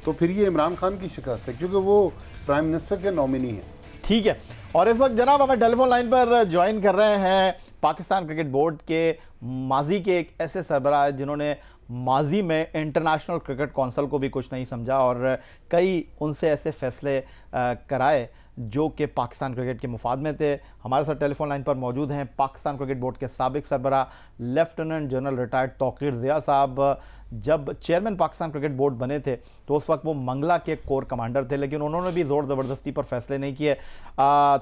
Speaker 3: तो फिर ये इमरान खान की शिकस्त है, क्योंकि वो प्राइम मिनिस्टर के नॉमिनी हैं।
Speaker 1: ठीक है, और इस वक्त जनाब हमें टेलीफोन लाइन पर ज्वाइन कर रहे हैं पाकिस्तान क्रिकेट बोर्ड के माजी के एक ऐसे सरबराह जिन्होंने माजी में इंटरनेशनल क्रिकेट काउंसिल को भी कुछ नहीं समझा और कई उनसे ऐसे फैसले कराए जो कि पाकिस्तान क्रिकेट के मुफाद में थे। हमारे साथ टेलीफोन लाइन पर मौजूद हैं पाकिस्तान क्रिकेट बोर्ड के साबिक सरबराह lieutenant general retired Tauqeer Zia साहब। जब चेयरमैन पाकिस्तान क्रिकेट बोर्ड बने थे तो उस वक्त वो मंगला के कोर कमांडर थे, लेकिन उन्होंने भी ज़ोर ज़बरदस्ती पर फैसले नहीं किए।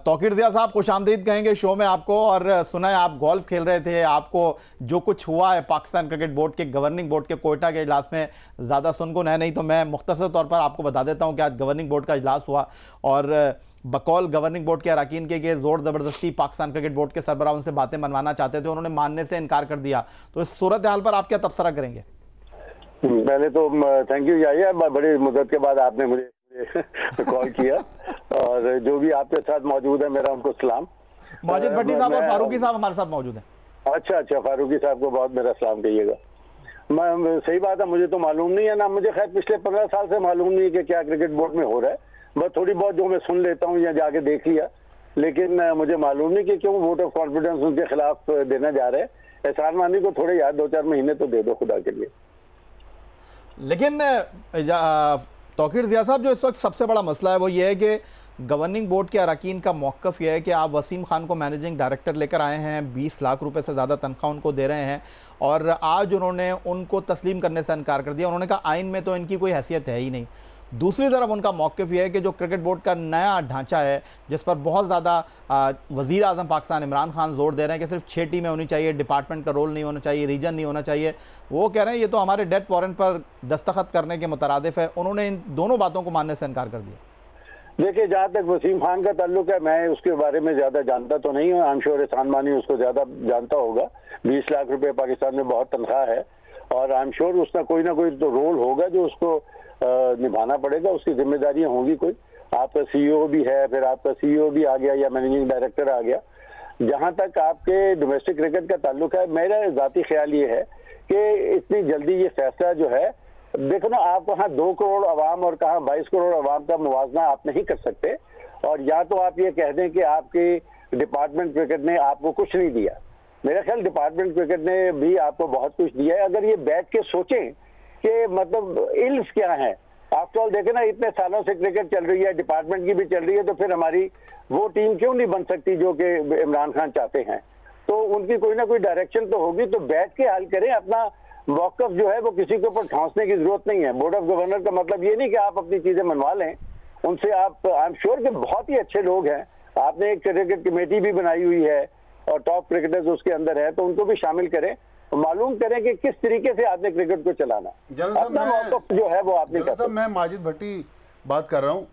Speaker 1: तौकीर ज़िया साहब, खुशामदीद कहेंगे शो में आपको। और सुना है आप गोल्फ खेल रहे थे, आपको जो कुछ हुआ है पाकिस्तान क्रिकेट बोर्ड के गवर्निंग बोर्ड के कोयटा के इजलास में ज़्यादा सुनगुन है नहीं, तो मैं मुख्तसर तौर पर आपको बता देता हूँ कि आज गवर्निंग बोर्ड का इजलास हुआ और बकौल गवर्निंग बोर्ड के अरकान के ज़ोर ज़बरदस्ती पाकिस्तान क्रिकेट बोर्ड के सरबराह उनसे बातें मनवाना चाहते थे, उन्होंने मानने से इनकार कर दिया। तो इस सूरत हाल पर आप क्या तबसरा करेंगे?
Speaker 6: पहले तो थैंक यू याहिया, बड़ी मुद्दत के बाद आपने मुझे कॉल किया और जो भी आपके साथ मौजूद है मेरा उनको सलाम।
Speaker 1: माजिद भट्टी साहब और फारूकी साहब हमारे साथ मौजूद हैं।
Speaker 6: अच्छा, फारूकी साहब को बहुत मेरा सलाम कहिएगा। मैं सही बात है, मुझे तो मालूम नहीं है ना, मुझे खैर पिछले 15 साल से मालूम नहीं है कि क्या क्रिकेट बोर्ड में हो रहा है। बस थोड़ी बहुत जो मैं सुन लेता हूँ या जाके देख लिया, लेकिन मुझे मालूम नहीं कि क्यों वोट ऑफ कॉन्फिडेंस उनके खिलाफ देने जा रहे हैं। एहसान मानी को थोड़े याद 2-4 महीने तो दे दो खुदा के लिए।
Speaker 1: लेकिन तौकीर ज़िया साहब, जो इस वक्त सबसे बड़ा मसला है वो ये है कि गवर्निंग बोर्ड के अरकान का मौक़िफ़ यह है कि आप वसीम खान को मैनेजिंग डायरेक्टर लेकर आए हैं, 20 लाख रुपए से ज़्यादा तनख्वाह उनको दे रहे हैं, और आज उन्होंने उनको तस्लीम करने से इनकार कर दिया। उन्होंने कहा आइन में तो इनकी कोई हैसियत है ही नहीं। दूसरी तरफ उनका मौक़िफ़ यह है कि जो क्रिकेट बोर्ड का नया ढांचा है, जिस पर बहुत ज़्यादा वज़ीर आज़म पाकिस्तान इमरान खान जोर दे रहे हैं कि सिर्फ 6 टीमें होनी चाहिए, डिपार्टमेंट का रोल नहीं होना चाहिए, रीजन नहीं होना चाहिए, वो कह रहे हैं ये तो हमारे डेथ वारंट पर दस्तखत करने के मुतरादिफ है। उन्होंने इन दोनों बातों को मानने से इनकार कर दिया।
Speaker 6: देखिए, जहाँ तक वसीम खान का ताल्लुक है, मैं उसके बारे में ज़्यादा जानता तो नहीं हूँ। आई एम श्योर एहसान मानी उसको ज़्यादा जानता होगा। 20 लाख रुपए पाकिस्तान में बहुत तनख्वाह है, और आई एम श्योर उसका कोई ना कोई तो रोल होगा जो उसको निभाना पड़ेगा, उसकी जिम्मेदारियां होंगी कोई। आपका सीईओ भी है, फिर आपका सीईओ भी आ गया या मैनेजिंग डायरेक्टर आ गया। जहां तक आपके डोमेस्टिक क्रिकेट का ताल्लुक है, मेरा ज़ाती ख्याल ये है कि इतनी जल्दी ये फैसला जो है, देखो ना, आप वहाँ 2 करोड़ आवाम और कहाँ 22 करोड़ आवाम का मुवाजना आप नहीं कर सकते। और या तो आप ये कह दें कि आपके डिपार्टमेंट क्रिकेट ने आपको कुछ नहीं दिया। मेरा ख्याल डिपार्टमेंट क्रिकेट ने भी आपको बहुत कुछ दिया है। अगर ये बैठ के सोचें कि मतलब इल्स क्या है, आफ्टर ऑल देखें ना, इतने सालों से क्रिकेट चल रही है, डिपार्टमेंट की भी चल रही है, तो फिर हमारी वो टीम क्यों नहीं बन सकती जो कि इमरान खान चाहते हैं? तो उनकी कोई ना कोई डायरेक्शन तो होगी, तो बैठ के हल करें। अपना मौक़िफ़ जो है वो किसी के ऊपर ठोंसने की जरूरत नहीं है। बोर्ड ऑफ गवर्नर का मतलब ये नहीं कि आप अपनी चीजें मनवा लें उनसे। आप, आई एम श्योर कि बहुत ही अच्छे लोग हैं, आपने एक क्रिकेट कमेटी भी बनाई हुई है और टॉप क्रिकेटर्स उसके अंदर है, तो उनको भी शामिल करें, मालूम करें कि किस तरीके से आपने क्रिकेट को चलाना। अपना मौक़िफ़ जो है वो आपने कर।
Speaker 3: मैं माजिद भट्टी बात कर रहा हूँ।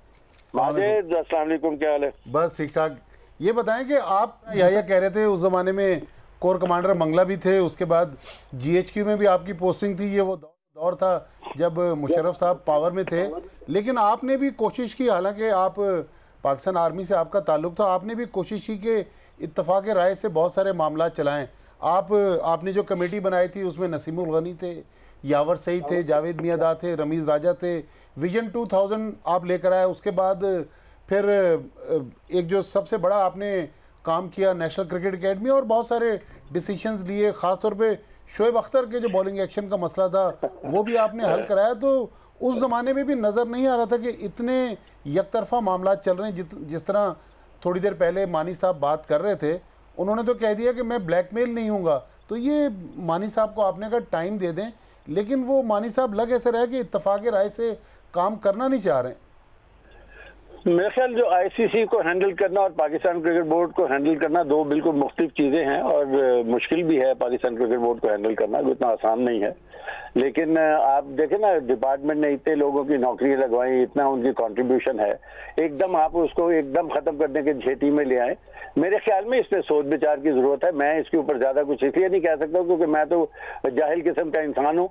Speaker 6: माजिद, अस्सलाम वालेकुम, क्या हाल है?
Speaker 3: बस ठीक ठाक। ये बताएं कि आप या कह रहे थे उस जमाने में कोर कमांडर मंगला भी थे, उसके बाद GHQ में भी आपकी पोस्टिंग थी। ये वो दौर था जब मुशर्रफ साहब पावर में थे, लेकिन आपने भी कोशिश की, हालांकि आप पाकिस्तान आर्मी से आपका ताल्लुक था, आपने भी कोशिश की कि इत्तफाक राय से बहुत सारे मामला चलाएं। आपने जो कमेटी बनाई थी उसमें नसीमुल गनी थे, यावर सईद थे, जावेद मियाँदा थे, रमीज़ राजा थे, विजन 2000 आप लेकर आए। उसके बाद फिर एक जो सबसे बड़ा आपने काम किया नेशनल क्रिकेट एकेडमी, और बहुत सारे डिसीशंस लिए, ख़ासतौर पे शोएब अख्तर के जो बॉलिंग एक्शन का मसला था वो भी आपने हल कराया। तो उस ज़माने में भी नज़र नहीं आ रहा था कि इतने यकतरफा मामला चल रहे हैं। जिस तरह थोड़ी देर पहले मानी साहब बात कर रहे थे, उन्होंने तो कह दिया कि मैं ब्लैकमेल नहीं हूँगा। तो ये मानी साहब को आपने कहा टाइम दे दें, लेकिन वो मानी साहब लग ऐसे रहे कि इत्तफाक राय से काम करना नहीं चाह रहे हैं।
Speaker 6: मेरे ख्याल जो ICC को हैंडल करना और पाकिस्तान क्रिकेट बोर्ड को हैंडल करना दो बिल्कुल मुख्तलिफ चीज़ें हैं, और मुश्किल भी है पाकिस्तान क्रिकेट बोर्ड को हैंडल करना, इतना आसान नहीं है। लेकिन आप देखें ना, डिपार्टमेंट ने इतने लोगों की नौकरियां लगवाई, इतना उनकी कंट्रीब्यूशन है, एकदम आप उसको एकदम ख़त्म करने के झेटी में ले आए। मेरे ख्याल में इसमें सोच विचार की ज़रूरत है। मैं इसके ऊपर ज़्यादा कुछ इसलिए नहीं कह सकता क्योंकि मैं तो जाहिल किस्म का इंसान हूँ।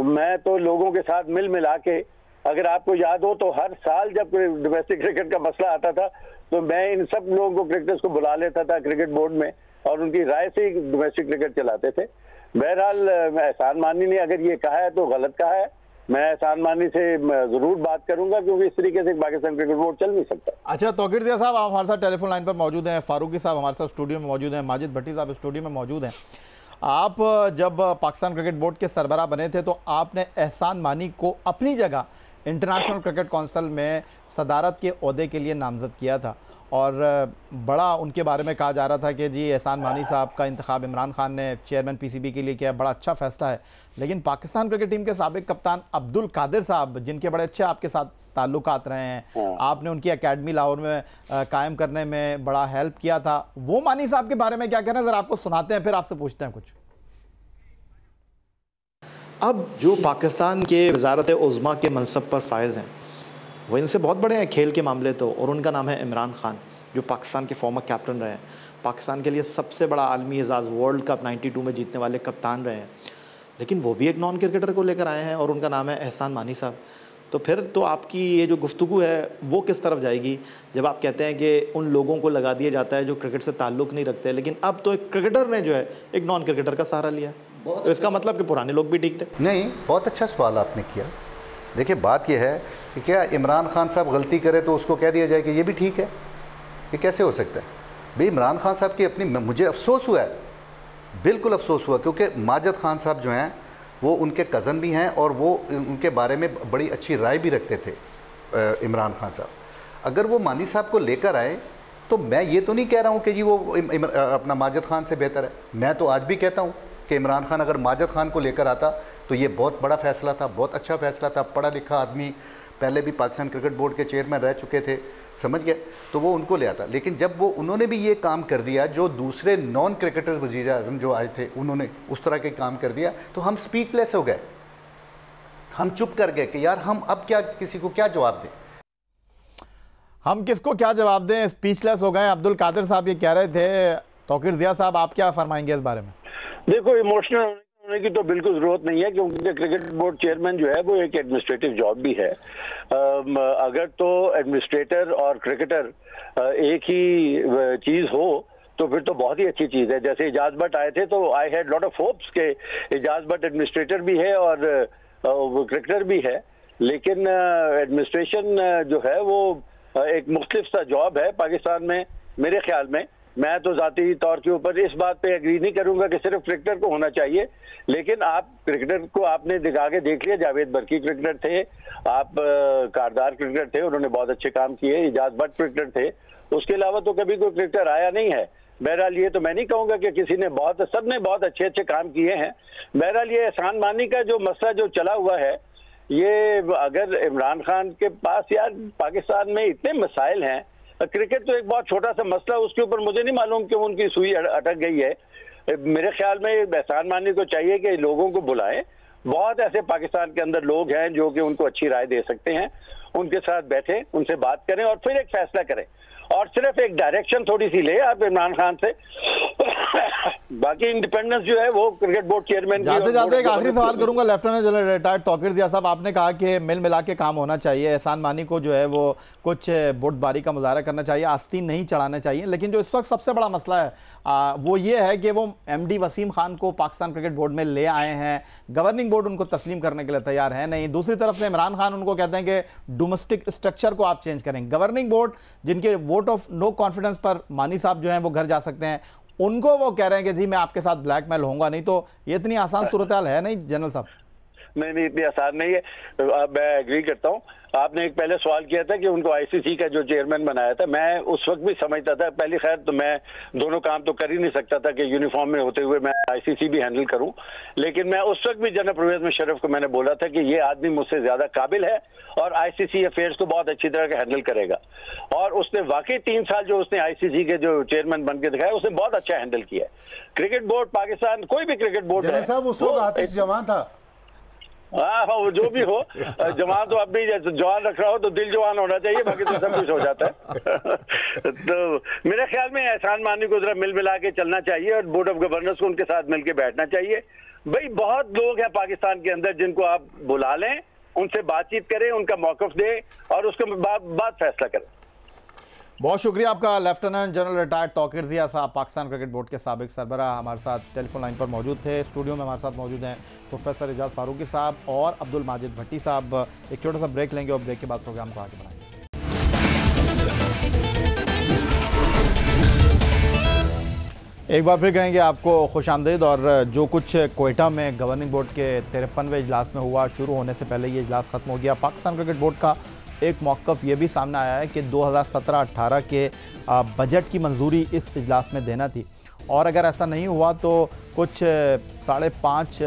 Speaker 6: मैं तो लोगों के साथ मिल मिला के, अगर आपको याद हो तो हर साल जब डोमेस्टिक क्रिकेट का मसला आता था तो मैं इन सब लोगों को, क्रिकेटर्स को बुला लेता था क्रिकेट बोर्ड में, और उनकी राय से ही डोमेस्टिक क्रिकेट चलाते थे। बहरहाल एहसान मानी ने अगर ये कहा है तो गलत कहा है। मैं एहसान मानी से जरूर बात करूंगा क्योंकि इस तरीके से पाकिस्तान क्रिकेट बोर्ड चल नहीं सकता।
Speaker 1: अच्छा, तौकीर दिया साहब आप हमारे साथ टेलीफोन लाइन पर मौजूद हैं, फारूकी साहब हमारे साथ स्टूडियो में मौजूद हैं, माजिद भट्टी साहब स्टूडियो में मौजूद हैं। आप जब पाकिस्तान क्रिकेट बोर्ड के सरबराह बने थे तो आपने एहसान मानी को अपनी जगह इंटरनेशनल क्रिकेट काउंसिल में सदारत के ओहदे के लिए नामज़द किया था, और बड़ा उनके बारे में कहा जा रहा था कि जी एहसान मानी साहब का इंतखाब इमरान खान ने चेयरमैन PCB के लिए किया, बड़ा अच्छा फ़ैसला है। लेकिन पाकिस्तान क्रिकेट टीम के साबिक कप्तान अब्दुल कादिर साहब, जिनके बड़े अच्छे आपके साथ ताल्लुकात रहे हैं, आपने उनकी एकेडमी लाहौर में कायम करने में बड़ा हेल्प किया था, वो मानी साहब के बारे में क्या कहना है, ज़रा आपको सुनाते हैं फिर आपसे पूछते हैं कुछ। अब जो पाकिस्तान के वज़ारत उज़्मा के मनसब पर फायज़ हैं वो इनसे बहुत बड़े हैं खेल के मामले तो, और उनका नाम है इमरान खान, जो पाकिस्तान के फॉर्मर कैप्टन रहे हैं, पाकिस्तान के लिए सबसे बड़ा आलमी एजाज़ वर्ल्ड कप 92 में जीतने वाले कप्तान रहे हैं। लेकिन वो भी एक नॉन क्रिकेटर को लेकर आए हैं और उनका नाम है एहसान मानी साहब। तो फिर तो आपकी ये जो गुफ्तगू है वो किस तरफ जाएगी जब आप कहते हैं कि उन लोगों को लगा दिया जाता है जो क्रिकेट से ताल्लुक़ नहीं रखते, लेकिन अब तो एक क्रिकेटर ने जो है एक नॉन क्रिकेटर का सहारा लिया, तो इसका मतलब कि पुराने लोग भी ठीक थे?
Speaker 7: नहीं, बहुत अच्छा सवाल आपने किया। देखिए, बात यह है कि क्या इमरान खान साहब गलती करे तो उसको कह दिया जाए कि ये भी ठीक है? ये कैसे हो सकता है भाई? इमरान खान साहब की अपनी, मुझे अफसोस हुआ है, बिल्कुल अफसोस हुआ, क्योंकि माजिद खान साहब जो हैं वो उनके कज़न भी हैं और वो उनके बारे में बड़ी अच्छी राय भी रखते थे इमरान खान साहब। अगर वो मानी साहब को लेकर आए तो मैं ये तो नहीं कह रहा हूँ कि जी वो अपना माजिद खान से बेहतर है। मैं तो आज भी कहता हूँ कि इमरान खान अगर माजिद खान को लेकर आता तो ये बहुत बड़ा फैसला था, बहुत अच्छा फैसला था। पढ़ा लिखा आदमी, पहले भी पाकिस्तान क्रिकेट बोर्ड के चेयरमैन रह चुके थे, समझ गए, तो वो उनको ले आता। लेकिन जब वो उन्होंने भी ये काम कर दिया जो दूसरे नॉन क्रिकेटर वज़ीर आज़म जो आए थे उन्होंने उस तरह के काम कर दिया, तो हम स्पीचलेस हो गए, हम चुप कर गए कि यार हम अब क्या किसी को क्या जवाब दें,
Speaker 1: हम किसको क्या जवाब दें, स्पीचलेस हो गए। अब्दुल कादिर साहब ये कह रहे थे। तौकीर ज़िया साहब आप क्या फरमाएंगे इस बारे में?
Speaker 6: देखो, इमोशनल होने की तो बिल्कुल जरूरत नहीं है, क्योंकि क्रिकेट बोर्ड चेयरमैन जो है वो एक एडमिनिस्ट्रेटिव जॉब भी है। अगर तो एडमिनिस्ट्रेटर और क्रिकेटर एक ही चीज हो तो फिर तो बहुत ही अच्छी चीज है। जैसे इजाज भट्ट आए थे तो I had lot of hopes के इजाज भट्ट एडमिनिस्ट्रेटर भी है और क्रिकेटर भी है, लेकिन एडमिनिस्ट्रेशन जो है वो एक मुख्तलिफ सा जॉब है पाकिस्तान में। मेरे ख्याल में, मैं तो ज़ाती तौर के ऊपर इस बात पे एग्री नहीं करूंगा कि सिर्फ क्रिकेटर को होना चाहिए, लेकिन आप क्रिकेटर को आपने दिखा के देख लिया। जावेद बर्की क्रिकेटर थे, आप कारदार क्रिकेटर थे, उन्होंने बहुत अच्छे काम किए। इजाज भट्ट क्रिकेटर थे, उसके अलावा तो कभी कोई क्रिकेटर आया नहीं है। बहरहाल ये तो मैं नहीं कहूँगा कि किसी ने सब ने बहुत अच्छे अच्छे काम किए हैं। बहरहाल ये एहसान मानी का जो मसला जो चला हुआ है, ये अगर इमरान खान के पास, यार पाकिस्तान में इतने मसाइल हैं, क्रिकेट तो एक बहुत छोटा सा मसला, उसके ऊपर मुझे नहीं मालूम कि उनकी सुई अटक गई है। मेरे ख्याल में एहसान मानी को चाहिए कि लोगों को बुलाएं। बहुत ऐसे पाकिस्तान के अंदर लोग हैं जो कि उनको अच्छी राय दे सकते हैं, उनके साथ बैठें, उनसे बात करें और फिर एक फैसला करें, और सिर्फ एक डायरेक्शन थोड़ी सी ले आप इमरान खान से। बाकी इंडिपेंडेंस जो है वो क्रिकेट बोर्ड चेयरमैन
Speaker 1: जाते जाते एक आखिरी सवाल करूंगा lieutenant general retired Tauqeer Zia साहब, आपने कहा कि मिल मिला के काम होना चाहिए, एहसान मानी को जो है वो कुछ बुर्दबारी का मुजाहरा करना चाहिए, आस्तीन नहीं चढ़ाना चाहिए, लेकिन जो इस वक्त सबसे बड़ा मसला है वो ये है कि वो MD वसीम खान को पाकिस्तान क्रिकेट बोर्ड में ले आए हैं, गवर्निंग बोर्ड उनको तस्लीम करने के लिए तैयार है नहीं। दूसरी तरफ से इमरान खान उनको कहते हैं कि डोमेस्टिक स्ट्रक्चर को आप चेंज करें। गवर्निंग बोर्ड जिनके वोट ऑफ नो कॉन्फिडेंस पर मानी साहब जो हैं वो घर जा सकते हैं, उनको वो कह रहे हैं कि जी मैं आपके साथ ब्लैकमेल होऊंगा नहीं। तो ये इतनी आसान सूरत हाल है नहीं जनरल साहब?
Speaker 6: नहीं, इतनी आसान नहीं है। मैं एग्री करता हूँ। आपने एक पहले सवाल किया था कि उनको ICC का जो चेयरमैन बनाया था, मैं उस वक्त भी समझता था, पहली खैर तो मैं दोनों काम तो कर ही नहीं सकता था कि यूनिफॉर्म में होते हुए मैं ICC भी हैंडल करूं, लेकिन मैं उस वक्त भी जनरल परवेज मुशर्रफ को मैंने बोला था कि ये आदमी मुझसे ज्यादा काबिल है और ICC अफेयर्स को बहुत अच्छी तरह हैंडल करेगा। और उसने वाकई 3 साल जो उसने ICC के जो चेयरमैन बन के दिखाया, उसने बहुत अच्छा हैंडल किया। क्रिकेट बोर्ड पाकिस्तान, कोई भी क्रिकेट बोर्ड है,
Speaker 3: साहब उस वक्त आतिश जवान था।
Speaker 6: हाँ, वो जो भी हो, जवान तो अब भी जवान रख रहा हो तो दिल जवान होना चाहिए, बाकी तो सब कुछ हो जाता है। तो मेरे ख्याल में एहसान मानी को जरा मिल मिला के चलना चाहिए और बोर्ड ऑफ गवर्नर्स को उनके साथ मिलकर बैठना चाहिए। भाई बहुत लोग हैं पाकिस्तान के अंदर जिनको आप बुला लें, उनसे बातचीत करें, उनका मौक़िफ़ दें और उसके बाद फैसला करें।
Speaker 1: बहुत शुक्रिया आपका lieutenant general retired Tauqeer Zia साहब, पाकिस्तान क्रिकेट बोर्ड के साबिक सरबराह, हमारे साथ टेलीफोन लाइन पर मौजूद थे। स्टूडियो में हमारे साथ मौजूद हैं प्रोफेसर एजाज फारूकी साहब और अब्दुल माजिद भट्टी साहब। एक छोटा सा ब्रेक लेंगे और ब्रेक के बाद प्रोग्राम को आगे बढ़ाएंगे। एक बार फिर कहेंगे आपको खुशामदीद। और जो कुछ कोयटा में गवर्निंग बोर्ड के 53वें इजलास में हुआ, शुरू होने से पहले ये इजलास ख़त्म हो गया। पाकिस्तान क्रिकेट बोर्ड का एक मौक़िफ़ ये भी सामने आया है कि 2017-18 के बजट की मंजूरी इस इजलास में देना थी, और अगर ऐसा नहीं हुआ तो कुछ $5.5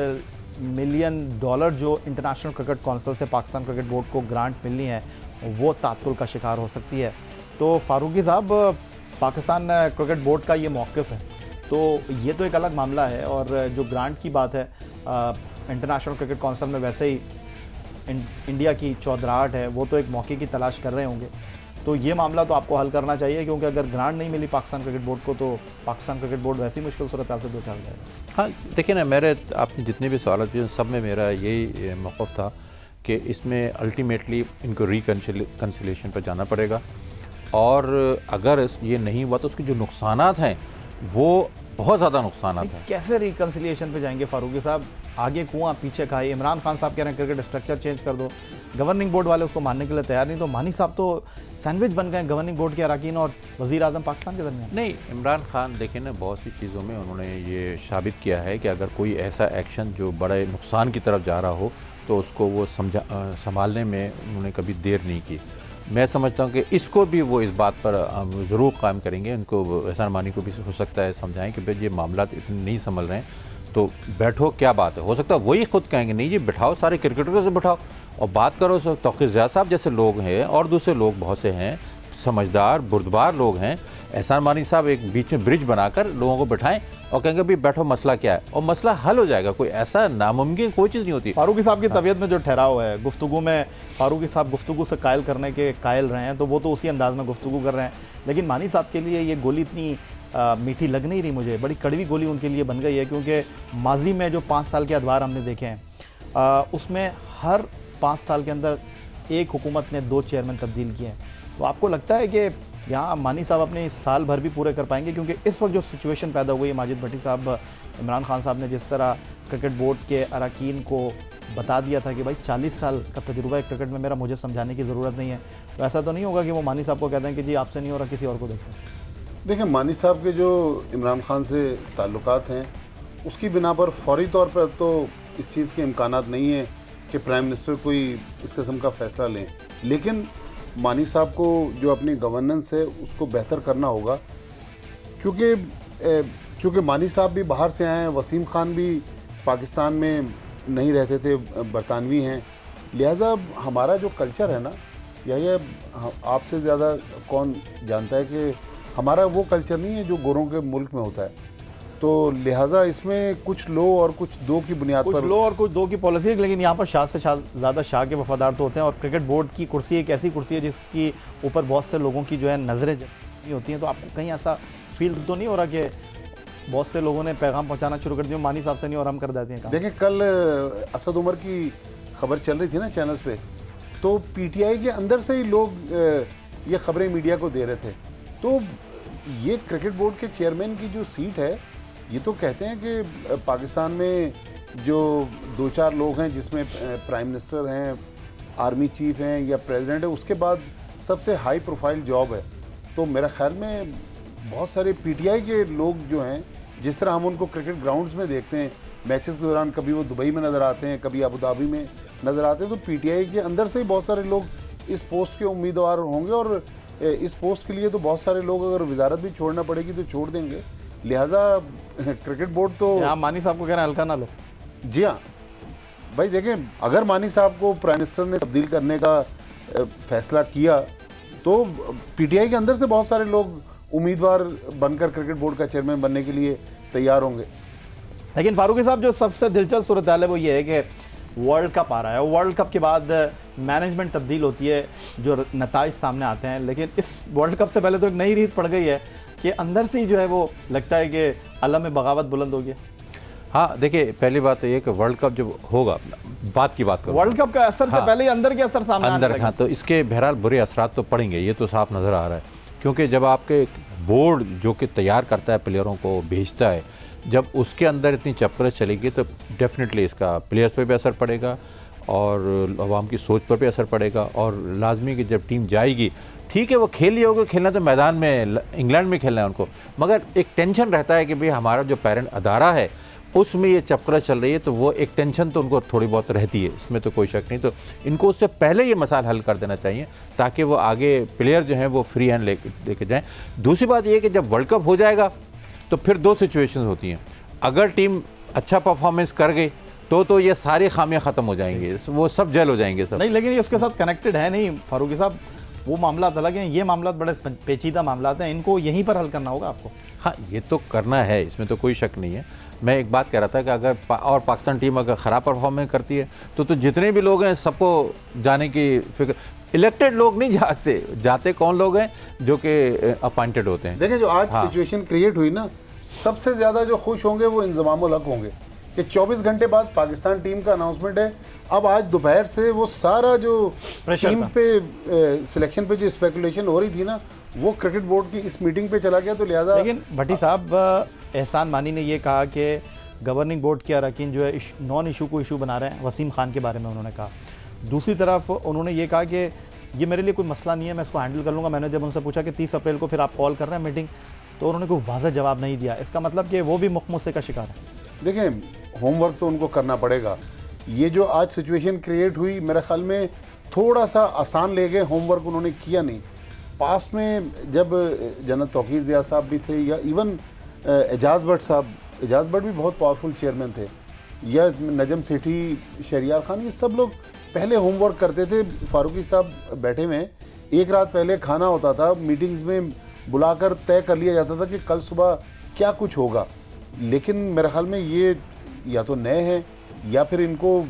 Speaker 1: मिलियन जो इंटरनेशनल क्रिकेट काउंसिल से पाकिस्तान क्रिकेट बोर्ड को ग्रांट मिलनी है वो तात्तुल का शिकार हो सकती है। तो फारूकी साहब, पाकिस्तान क्रिकेट बोर्ड का ये मौक़िफ़ है, तो ये तो एक अलग मामला है, और जो ग्रांट की बात है इंटरनेशनल क्रिकेट काउंसिल में वैसे ही इंडिया की चौधराहट है, वो तो एक मौके की तलाश कर रहे होंगे। तो ये मामला तो आपको हल करना चाहिए, क्योंकि अगर ग्रांट नहीं मिली पाकिस्तान क्रिकेट बोर्ड को तो पाकिस्तान क्रिकेट बोर्ड वैसी मुश्किल सूरत हाल से दो चल जाएगा।
Speaker 5: हाँ, देखिए ना, मेरे आपने जितने भी सवाल किए सब में मेरा यही मौक़िफ़ था कि इसमें अल्टीमेटली इनको रिकन्सिलेशन पर जाना पड़ेगा, और अगर ये नहीं हुआ तो उसके जो नुकसानात हैं वो बहुत ज़्यादा नुकसान है।
Speaker 1: कैसे रिकन्सिलिएशन पे जाएंगे फारूकी साहब? आगे कुआं पीछे खाई। इमरान खान साहब कह रहे हैं क्रिकेट स्ट्रक्चर चेंज कर दो, गवर्निंग बोर्ड वाले उसको मानने के लिए तैयार नहीं। तो मानी साहब तो सैंडविच बन गए गवर्निंग बोर्ड के अरकान और वज़ीर आज़म पाकिस्तान के दरमियान।
Speaker 5: नहीं, इमरान खान देखें ना, बहुत सी चीज़ों में उन्होंने ये साबित किया है कि अगर कोई ऐसा एक्शन जो बड़े नुकसान की तरफ जा रहा हो तो उसको वो संभालने में उन्होंने कभी देर नहीं की। मैं समझता हूँ कि इसको भी वो इस बात पर ज़रूर काम करेंगे। उनको एहसान मानी को भी हो सकता है समझाएं कि भाई ये मामला इतने नहीं संभल रहे हैं, तो बैठो, क्या बात है। हो सकता है वही खुद कहेंगे नहीं जी बिठाओ, सारे क्रिकेटरों से बिठाओ और बात करो। तौक़ीर ज़िया साहब जैसे लोग हैं और दूसरे लोग बहुत से हैं, समझदार बुर्दबार लोग हैं, एहसान मानी साहब एक बीच में ब्रिज बनाकर लोगों को बिठाएं और कहेंगे भाई बैठो, मसला क्या है, और मसला हल हो जाएगा। कोई ऐसा नामुमकिन कोई चीज़ नहीं होती।
Speaker 1: फारूकी साहब की तबीयत में जो ठहराव है, गुफ्तगू में फारूकी साहब गुफ्तगू से कायल करने के कायल रहे हैं, तो वो तो उसी अंदाज में गुफ्तगू कर रहे हैं। लेकिन मानी साहब के लिए ये गोली इतनी मीठी लग नहीं रही मुझे, बड़ी कड़वी गोली उनके लिए बन गई है। क्योंकि माजी में जो 5 साल के अदवार हमने देखे हैं, उसमें हर 5 साल के अंदर एक हुकूमत ने 2 चेयरमैन तब्दील किए हैं। तो आपको लगता है कि यहाँ मानी साहब अपने इस साल भर भी पूरे कर पाएंगे? क्योंकि इस वक्त जो सिचुएशन पैदा हुई है, माजिद भट्टी साहब, इमरान खान साहब ने जिस तरह क्रिकेट बोर्ड के अरकान को बता दिया था कि भाई 40 साल का तजुर्बा है क्रिकेट में मेरा, मुझे समझाने की ज़रूरत नहीं है, तो ऐसा तो नहीं होगा कि वो मानी साहब को कहते हैं कि जी आपसे नहीं हो रहा, किसी और को देखें?
Speaker 3: देखिए, मानी साहब के जो इमरान खान से ताल्लुकात हैं, उसकी बिना पर फौरी तौर पर तो इस चीज़ के इम्कानात नहीं है कि प्राइम मिनिस्टर कोई इस किस्म का फ़ैसला लें। लेकिन मानी साहब को जो अपनी गवर्नेंस है उसको बेहतर करना होगा, क्योंकि मानी साहब भी बाहर से आए हैं, वसीम खान भी पाकिस्तान में नहीं रहते थे, बरतानवी हैं। लिहाजा हमारा जो कल्चर है ना, यह आपसे ज़्यादा कौन जानता है कि हमारा वो कल्चर नहीं है जो गोरों के मुल्क में होता है। तो लिहाजा इसमें कुछ लो और कुछ दो की बुनियाद पर,
Speaker 1: कुछ लो और कुछ दो की पॉलिसी है। लेकिन यहाँ पर शाह से ज़्यादा शाह के वफादार तो होते हैं। और क्रिकेट बोर्ड की कुर्सी एक ऐसी कुर्सी है जिसकी ऊपर बहुत से लोगों की जो है नज़रें नहीं होती हैं। तो आपको कहीं ऐसा फील तो नहीं हो रहा कि बहुत से लोगों ने पैगाम पहुँचाना शुरू कर दिया, मानी साहब से नहीं और हम कर देते हैं?
Speaker 3: देखिए, कल असद उमर की खबर चल रही थी ना चैनल्स पे, तो पीटीआई के अंदर से ही लोग ये खबरें मीडिया को दे रहे थे। तो ये क्रिकेट बोर्ड के चेयरमैन की जो सीट है, ये तो कहते हैं कि पाकिस्तान में जो 2-4 लोग हैं, जिसमें प्राइम मिनिस्टर हैं, आर्मी चीफ हैं या प्रेसिडेंट है, उसके बाद सबसे हाई प्रोफाइल जॉब है। तो मेरा ख्याल में बहुत सारे पीटीआई के लोग जो हैं, जिस तरह हम उनको क्रिकेट ग्राउंड्स में देखते हैं मैचेस के दौरान, कभी वो दुबई में नज़र आते हैं, कभी अबू धाबी में नज़र आते हैं, तो पीटीआई के अंदर से ही बहुत सारे लोग इस पोस्ट के उम्मीदवार होंगे। और इस पोस्ट के लिए तो बहुत सारे लोग, अगर वजारत भी छोड़ना पड़ेगी तो छोड़ देंगे। लिहाजा क्रिकेट बोर्ड तो
Speaker 1: आप मानी साहब को कह रहे हैं हल्का ना लो।
Speaker 3: जी हाँ भाई, देखें, अगर मानी साहब को प्राइम मिनिस्टर ने तब्दील करने का फैसला किया तो पीटीआई के अंदर से बहुत सारे लोग उम्मीदवार बनकर क्रिकेट बोर्ड का चेयरमैन बनने के लिए तैयार होंगे।
Speaker 1: लेकिन फारूकी साहब, जो सबसे दिलचस्प सूरत हाल है वो ये है कि वर्ल्ड कप आ रहा है। वर्ल्ड कप के बाद मैनेजमेंट तब्दील होती है, जो नताइज सामने आते हैं। लेकिन इस वर्ल्ड कप से पहले तो एक नई रीत पड़ गई है कि अंदर से ही जो है वो लगता है कि अलम में बगावत बुलंद हो गया।
Speaker 5: हाँ, देखिए, पहली बात तो ये कि वर्ल्ड कप जब होगा, बात की बात करो,
Speaker 1: वर्ल्ड कप का असर से पहले ही अंदर के असर सामने आने लगे।
Speaker 5: हाँ, तो इसके बहरहाल बुरे असरात तो पड़ेंगे, ये तो साफ नज़र आ रहा है। क्योंकि जब आपके बोर्ड जो कि तैयार करता है, प्लेयरों को भेजता है, जब उसके अंदर इतनी चपकरें चलेगी तो डेफिनेटली इसका प्लेयर्स पर भी असर पड़ेगा और अवाम की सोच पर भी असर पड़ेगा। और लाजमी कि जब टीम जाएगी, ठीक है वो खेल लिया होगा, खेलना तो मैदान में इंग्लैंड में खेलना है उनको, मगर एक टेंशन रहता है कि भाई हमारा जो पेरेंट अदारा है उसमें ये चपकरा चल रही है, तो वो एक टेंशन तो उनको थोड़ी बहुत रहती है, इसमें तो कोई शक नहीं। तो इनको उससे पहले ये मसाला हल कर देना चाहिए ताकि वो आगे प्लेयर जो हैं वो फ्री हैंड लेके जाएँ। दूसरी बात ये कि जब वर्ल्ड कप हो जाएगा तो फिर 2 सिचुएशन होती हैं। अगर टीम अच्छा परफॉर्मेंस कर गई तो ये सारी खामियां ख़त्म हो जाएंगी, वो सब जेल हो जाएंगे सब।
Speaker 1: नहीं, लेकिन ये उसके साथ कनेक्टेड है नहीं फारूकी साहब, वो मामला अलग हैं, ये मामला बड़े पेचीदा मामला हैं, इनको यहीं पर हल करना होगा आपको।
Speaker 5: हाँ, ये तो करना है, इसमें तो कोई शक नहीं है। मैं एक बात कह रहा था कि अगर और पाकिस्तान टीम अगर ख़राब परफॉर्मेंस करती है तो जितने भी लोग हैं सबको जाने की फिक्र, इलेक्टेड लोग नहीं जाते कौन लोग हैं जो कि अपॉइंटेड होते हैं।
Speaker 3: देखिए, जो आज सिचुएशन क्रिएट हुई ना, सबसे ज़्यादा जो खुश होंगे वो इंज़मामुल हक होंगे कि 24 घंटे बाद पाकिस्तान टीम का अनाउंसमेंट है। अब आज दोपहर से वो सारा जो टीम पे सिलेक्शन पे जो स्पेकुलेशन हो रही थी ना, वो क्रिकेट बोर्ड की इस मीटिंग पे चला गया। तो लिहाजा,
Speaker 1: लेकिन भट्टी साहब, एहसान मानी ने ये कहा कि गवर्निंग बोर्ड के अरकान जो है नॉन इशू को इशू बना रहे हैं, वसीम खान के बारे में उन्होंने कहा। दूसरी तरफ उन्होंने ये कहा कि ये मेरे लिए कोई मसला नहीं है, मैं इसको हैंडल कर लूँगा। मैंने जब उनसे पूछा कि 30 अप्रैल को फिर आप कॉल कर रहे हैं मीटिंग, तो उन्होंने कोई वाज़ह जवाब नहीं दिया। इसका मतलब कि वो भी मुख्मुस्से का शिकार है।
Speaker 3: देखें, होमवर्क तो उनको करना पड़ेगा। ये जो आज सिचुएशन क्रिएट हुई, मेरे ख्याल में थोड़ा सा आसान ले गए, होमवर्क उन्होंने किया नहीं। पास में जब जनरल तौकीर ज़िया साहब भी थे या इवन एजाज भट्ट साहब, एजाज भट्ट भी बहुत पावरफुल चेयरमैन थे, या नजम सेठी, शहरियार खान, ये सब लोग पहले होमवर्क करते थे। फारूकी साहब बैठे में एक रात पहले खाना होता था, मीटिंग्स में बुलाकर तय कर लिया जाता था कि कल सुबह क्या कुछ होगा। लेकिन मेरे ख्याल में ये या तो नए हैं या फिर इनको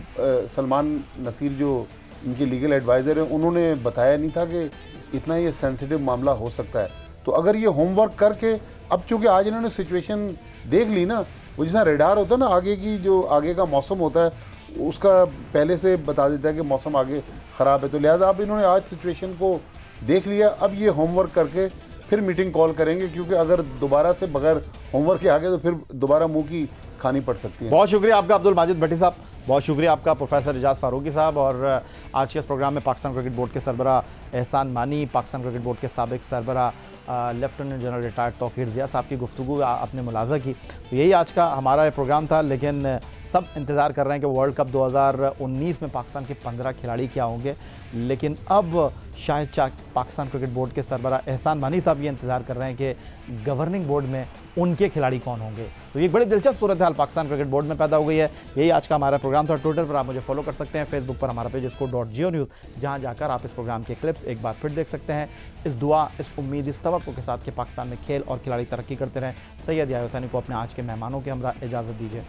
Speaker 3: सलमान नसीर जो इनके लीगल एडवाइज़र हैं उन्होंने बताया नहीं था कि इतना ये सेंसिटिव मामला हो सकता है। तो अगर ये होमवर्क करके, अब चूँकि आज इन्होंने सिचुएशन देख ली ना, वो जिस रेडार होता है ना, आगे की जो आगे का मौसम होता है उसका पहले से बता देता है कि मौसम आगे ख़राब है, तो लिहाजा अब इन्होंने आज सिचुएशन को देख लिया। अब ये होमवर्क करके फिर मीटिंग कॉल करेंगे, क्योंकि अगर दोबारा से बगैर होमवर्क के आगे तो फिर दोबारा मुंह की खानी पड़ सकती है।
Speaker 1: बहुत शुक्रिया आपका अब्दुल माजिद भट्टी साहब, बहुत शुक्रिया आपका प्रोफेसर एजाज फारूकी साहब। और आज के इस प्रोग्राम में पाकिस्तान क्रिकेट बोर्ड के सरबरा एहसान मानी, पाकिस्तान क्रिकेट बोर्ड के साबिक सरबरा lieutenant general retired Tauqeer Zia साहब की गुफ्तगू आपने मुलाजा की। तो यही आज का हमारा प्रोग्राम था, लेकिन सब इंतज़ार कर रहे हैं कि वर्ल्ड कप 2019 में पाकिस्तान के 15 खिलाड़ी क्या होंगे। लेकिन अब शायद पाकिस्तान क्रिकेट बोर्ड के सरबरा एहसान मानी साहब ये इंतज़ार कर रहे हैं कि गवर्निंग बोर्ड में उनके खिलाड़ी कौन होंगे। तो ये एक बड़ी दिलचस्प सूरत हाल पाकिस्तान क्रिकेट बोर्ड में पैदा हो गई है। यही आज का हमारा प्रोग्राम था। ट्विटर पर आप मुझे फॉलो कर सकते हैं, फेसबुक पर हमारा पेज score.geo न्यूज़, जहाँ जाकर आप इस प्रोग्राम के क्लिप्स एक बार फिर देख सकते हैं। इस दुआ, इस उम्मीद, इस तवक्को के साथ कि पाकिस्तान में खेल और खिलाड़ी तरक्की करते रहें, सैयद याह्या हुसैनी को अपने आज के मेहमानों के हमरा इजाज़त दीजिए।